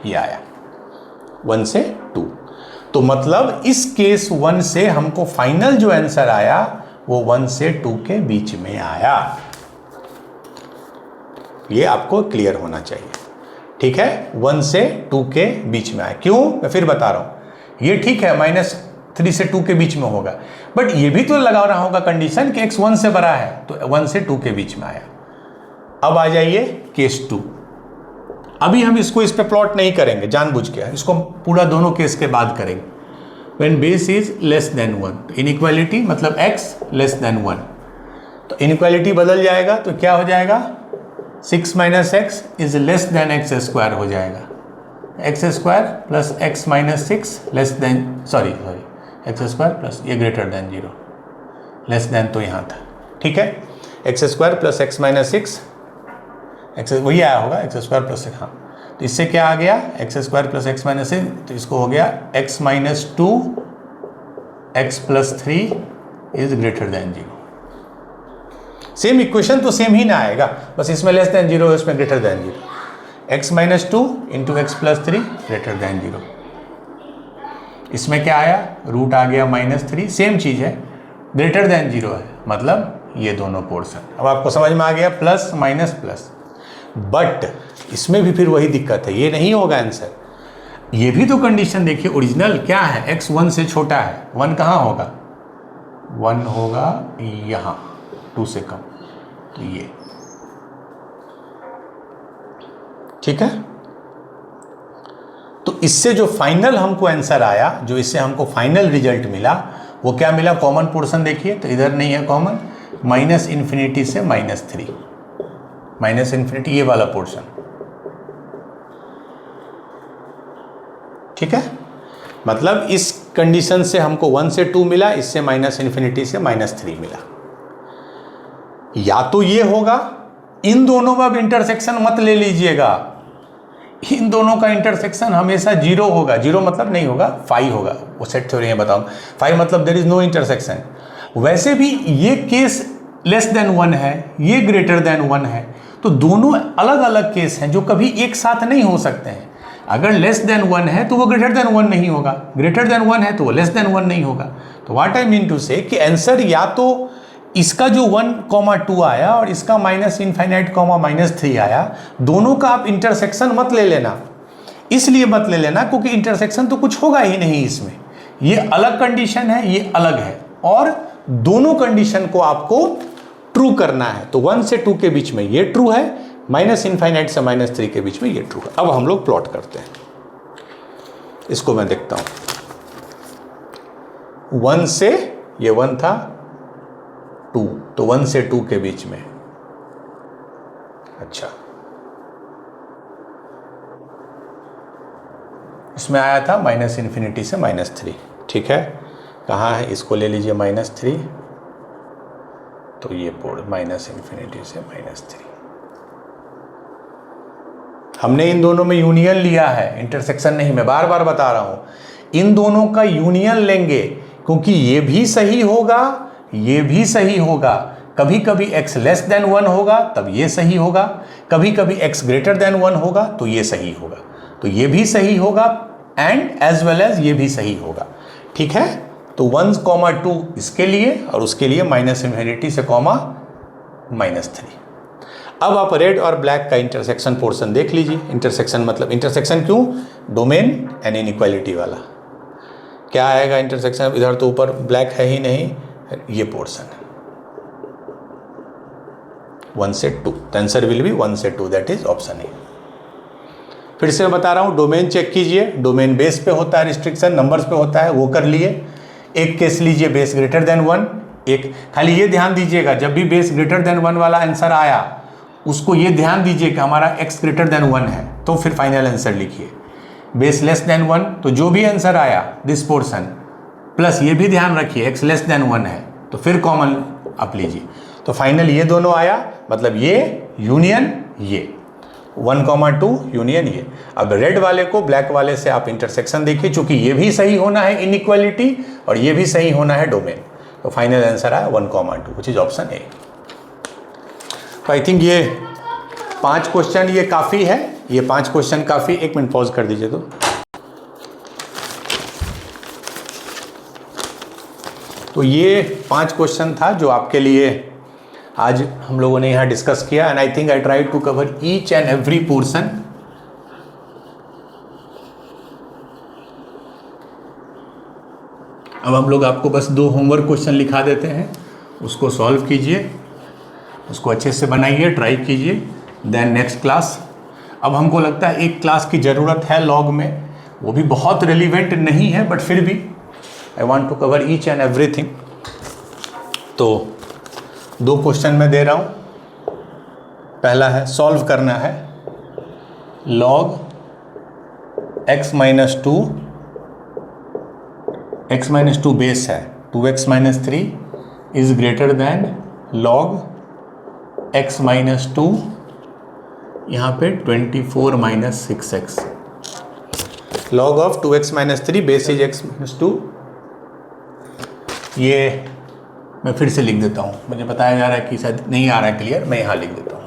ये आया 1 से 2। तो मतलब इस केस 1 से हमको फाइनल जो आंसर आया वो 1 से 2 के बीच में आया। ये आपको क्लियर होना चाहिए। ठीक है, 1 से 2 के बीच में आया। क्यों, मैं फिर बता रहा हूं, ये ठीक है -3 से 2 के बीच में होगा, बट ये भी तो लगा रहा होगा कंडीशन कि x 1 से बड़ा है, तो 1 से 2 के बीच में आया। अब आ जाइए केस 2। अभी हम इसको इस पे प्लॉट नहीं करेंगे जानबूझ के, इसको पूरा दोनों केस के बाद करेंगे। When base is less than 1, तो इनइक्वालिटी मतलब x लेस देन 1, तो इनइक्वालिटी बदल जाएगा, तो क्या हो जाएगा, 6 minus x is less then x square हो जाएगा, x square plus x minus 6 less then, sorry x square plus ये ग्रेटर देन 0, लेस देन तो यहाँ था। ठीक है, x square plus x minus 6, x वही आया होगा, एक्स स्क्वायर प्लस 6, हाँ, तो इससे क्या आ गया, x square plus x minus 3, तो इसको हो गया x minus 2 x plus 3 is greater than 0। Same equation तो सेम ही ना आएगा, बस इसमें लेस देन 0 इसमें greater than 0। X minus 2 into x plus 3 greater than 0। इसमें क्या आया, रूट आ गया -3, सेम चीज़ है, ग्रेटर देन 0 है, मतलब ये दोनों पोर्शन। अब आपको समझ में आ गया, प्लस माइनस प्लस। बट इसमें भी फिर वही दिक्कत है, ये नहीं होगा आंसर। ये भी तो कंडीशन देखिए, ओरिजिनल क्या है, x 1 से छोटा है, 1 कहाँ होगा, 1 होगा यहाँ, 2 से कम, तो ये ठीक है। तो इससे जो फाइनल हमको आंसर आया, जो इससे हमको फाइनल रिजल्ट मिला, वो क्या मिला, कॉमन पोर्शन देखिए, तो इधर नहीं है कॉमन, -∞ से -3, -∞ ये वाला पोर्शन, ठीक है। मतलब इस कंडीशन से हमको 1 से 2 मिला, इससे -∞ से -3 मिला। या तो ये होगा, इन दोनों का अब इंटरसेक्शन मत ले लीजिएगा, इन दोनों का इंटरसेक्शन हमेशा 0 होगा। 0 मतलब नहीं होगा, 5 होगा, वो सेट थ्योरी में बताऊँ। 5 मतलब देयर इज नो इंटरसेक्शन। वैसे भी ये केस लेस देन 1 है, ये ग्रेटर देन 1 है, तो दोनों अलग अलग केस हैं जो कभी एक साथ नहीं हो सकते हैं। अगर लेस देन 1 है तो वो ग्रेटर देन 1 नहीं होगा, ग्रेटर देन 1 है तो वो लेस देन 1 नहीं होगा। तो व्हाट आई मीन टू से कि आंसर या तो इसका जो 1,2 आया और इसका -∞, -3 आया, दोनों का आप इंटरसेक्शन मत ले लेना। इसलिए मत ले लेना क्योंकि इंटरसेक्शन तो कुछ होगा ही नहीं इसमें। ये अलग कंडीशन है, ये अलग है, और दोनों कंडीशन को आपको ट्रू करना है। तो 1 से 2 के बीच में ये ट्रू है, -∞ से -3 के बीच में ये ट्रू है। अब हम लोग प्लॉट करते हैं, इसको मैं देखता हूं। 1 से ये 1 था, 2, तो 1 से 2 के बीच में, अच्छा इसमें आया था -∞ से -3, ठीक है। कहाँ है, इसको ले लीजिए -3, तो ये पोर्ट -∞ से -3। हमने इन दोनों में यूनियन लिया है, इंटरसेक्शन नहीं। मैं बार बार बता रहा हूं, इन दोनों का यूनियन लेंगे क्योंकि ये भी सही होगा, ये भी सही होगा। कभी कभी x लेस देन 1 होगा तब ये सही होगा, कभी कभी x ग्रेटर देन 1 होगा तो ये सही होगा। तो ये भी सही होगा एंड एज वेल एज ये भी सही होगा, ठीक है। तो 1,2 इसके लिए और उसके लिए -∞ से -3। अब आप रेड और ब्लैक का इंटरसेक्शन पोर्शन देख लीजिए। इंटरसेक्शन मतलब, इंटरसेक्शन क्यों, डोमेन एंड इनइक्वालिटी वाला। क्या आएगा इंटरसेक्शन, इधर तो ऊपर ब्लैक है ही नहीं, ये पोर्शन है 1 से 2, तो आंसर विल बी 1 से 2, दैट इज ऑप्शन ए। फिर से बता रहा हूँ, डोमेन चेक कीजिए। डोमेन बेस पे होता है, रिस्ट्रिक्शन नंबर्स पे होता है, वो कर लिए। एक केस लीजिए बेस ग्रेटर देन 1, एक खाली ये ध्यान दीजिएगा, जब भी बेस ग्रेटर देन 1 वाला आंसर आया उसको ये ध्यान दीजिए कि हमारा x ग्रेटर देन 1 है, तो फिर फाइनल आंसर लिखिए। बेस लेस देन 1, तो जो भी आंसर आया दिस पोर्शन, प्लस ये भी ध्यान रखिए x लेस देन 1 है, तो फिर कॉमन आप लीजिए। तो फाइनल ये दोनों आया, मतलब ये यूनियन ये, 1,2 यूनियन ये। अब रेड वाले को ब्लैक वाले से आप इंटरसेक्शन देखिए, चूंकि ये भी सही होना है इनइक्वालिटी और ये भी सही होना है डोमेन, तो फाइनल आंसर आया 1,2, विच इज ऑप्शन ए। तो आई थिंक ये 5 क्वेश्चन ये काफ़ी है, ये 5 क्वेश्चन काफ़ी। 1 मिनट पॉज कर दीजिए। तो ये 5 क्वेश्चन था जो आपके लिए आज हम लोगों ने यहाँ डिस्कस किया, and I think I try to cover each and every portion. अब हम लोग आपको बस 2 होमवर्क क्वेश्चन लिखा देते हैं, उसको सॉल्व कीजिए, उसको अच्छे से बनाइए, ट्राई कीजिए, देन नेक्स्ट क्लास। अब हमको लगता है एक क्लास की ज़रूरत है लॉग में, वो भी बहुत रेलिवेंट नहीं है, बट फिर भी I want to cover each and everything. तो 2 क्वेश्चन मैं दे रहा हूँ। पहला है, सॉल्व करना है log x माइनस 2 बेस है 2x minus 3 is greater than log x minus 2 यहाँ पे 24 minus 6x, log of 2x minus 3 base is x minus 2। ये मैं फिर से लिख देता हूँ, मुझे बताया जा रहा है कि शायद नहीं आ रहा है क्लियर, मैं यहाँ लिख देता हूँ।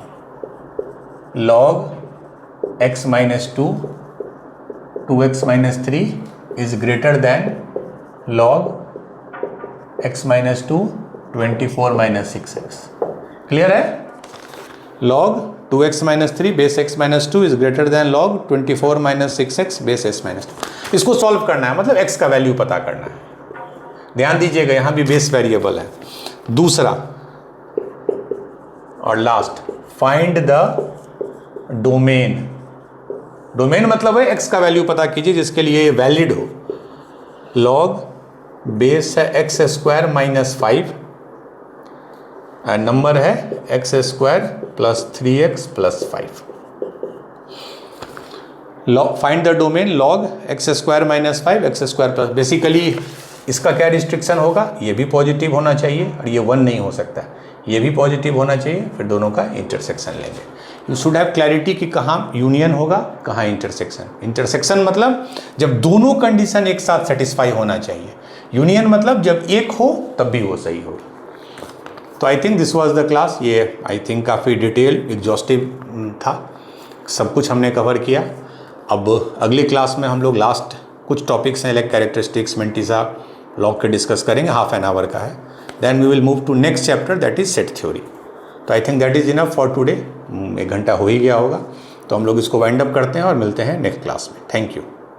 Log x minus 2 2x minus 3 is greater then log x minus 2 24 minus 6x। Clear है? log 2x minus 3 base x minus 2 is greater than log 24 minus 6x base x minus 2। इसको सॉल्व करना है, मतलब x का value पता करना है। ध्यान दीजिएगा, यहाँ भी बेस वेरिएबल है। दूसरा और last, find the domain. Domain मतलब है x का वैल्यू पता कीजिए जिसके लिए ये वैलिड हो। log बेस है x square minus 5 and number है x square plus 3x plus 5। Find the domain log x square minus 5 x square plus, basically इसका क्या रिस्ट्रिक्शन होगा, ये भी पॉजिटिव होना चाहिए और ये 1 नहीं हो सकता, ये भी पॉजिटिव होना चाहिए, फिर दोनों का इंटरसेक्शन लेंगे। यू शुड हैव क्लैरिटी कि कहाँ यूनियन होगा, कहाँ इंटरसेक्शन। इंटरसेक्शन मतलब जब दोनों कंडीशन एक साथ सेटिस्फाई होना चाहिए, यूनियन मतलब जब एक हो तब भी वो सही होगी। तो I think this was the class. ये आई थिंक काफ़ी डिटेल एग्जॉस्टिव था, सब कुछ हमने कवर किया। अब अगली क्लास में हम लोग लास्ट कुछ टॉपिक्स हैं लाइक कैरेक्टरिस्टिक्स, मेंटिसा, लॉग के डिस्कस करेंगे, हाफ एन आवर का है। Then we will move to next chapter that is set theory. तो I think that is enough for today. 1 घंटा हो ही गया होगा, तो हम लोग इसको वाइंड अप करते हैं और मिलते हैं नेक्स्ट क्लास में। Thank you.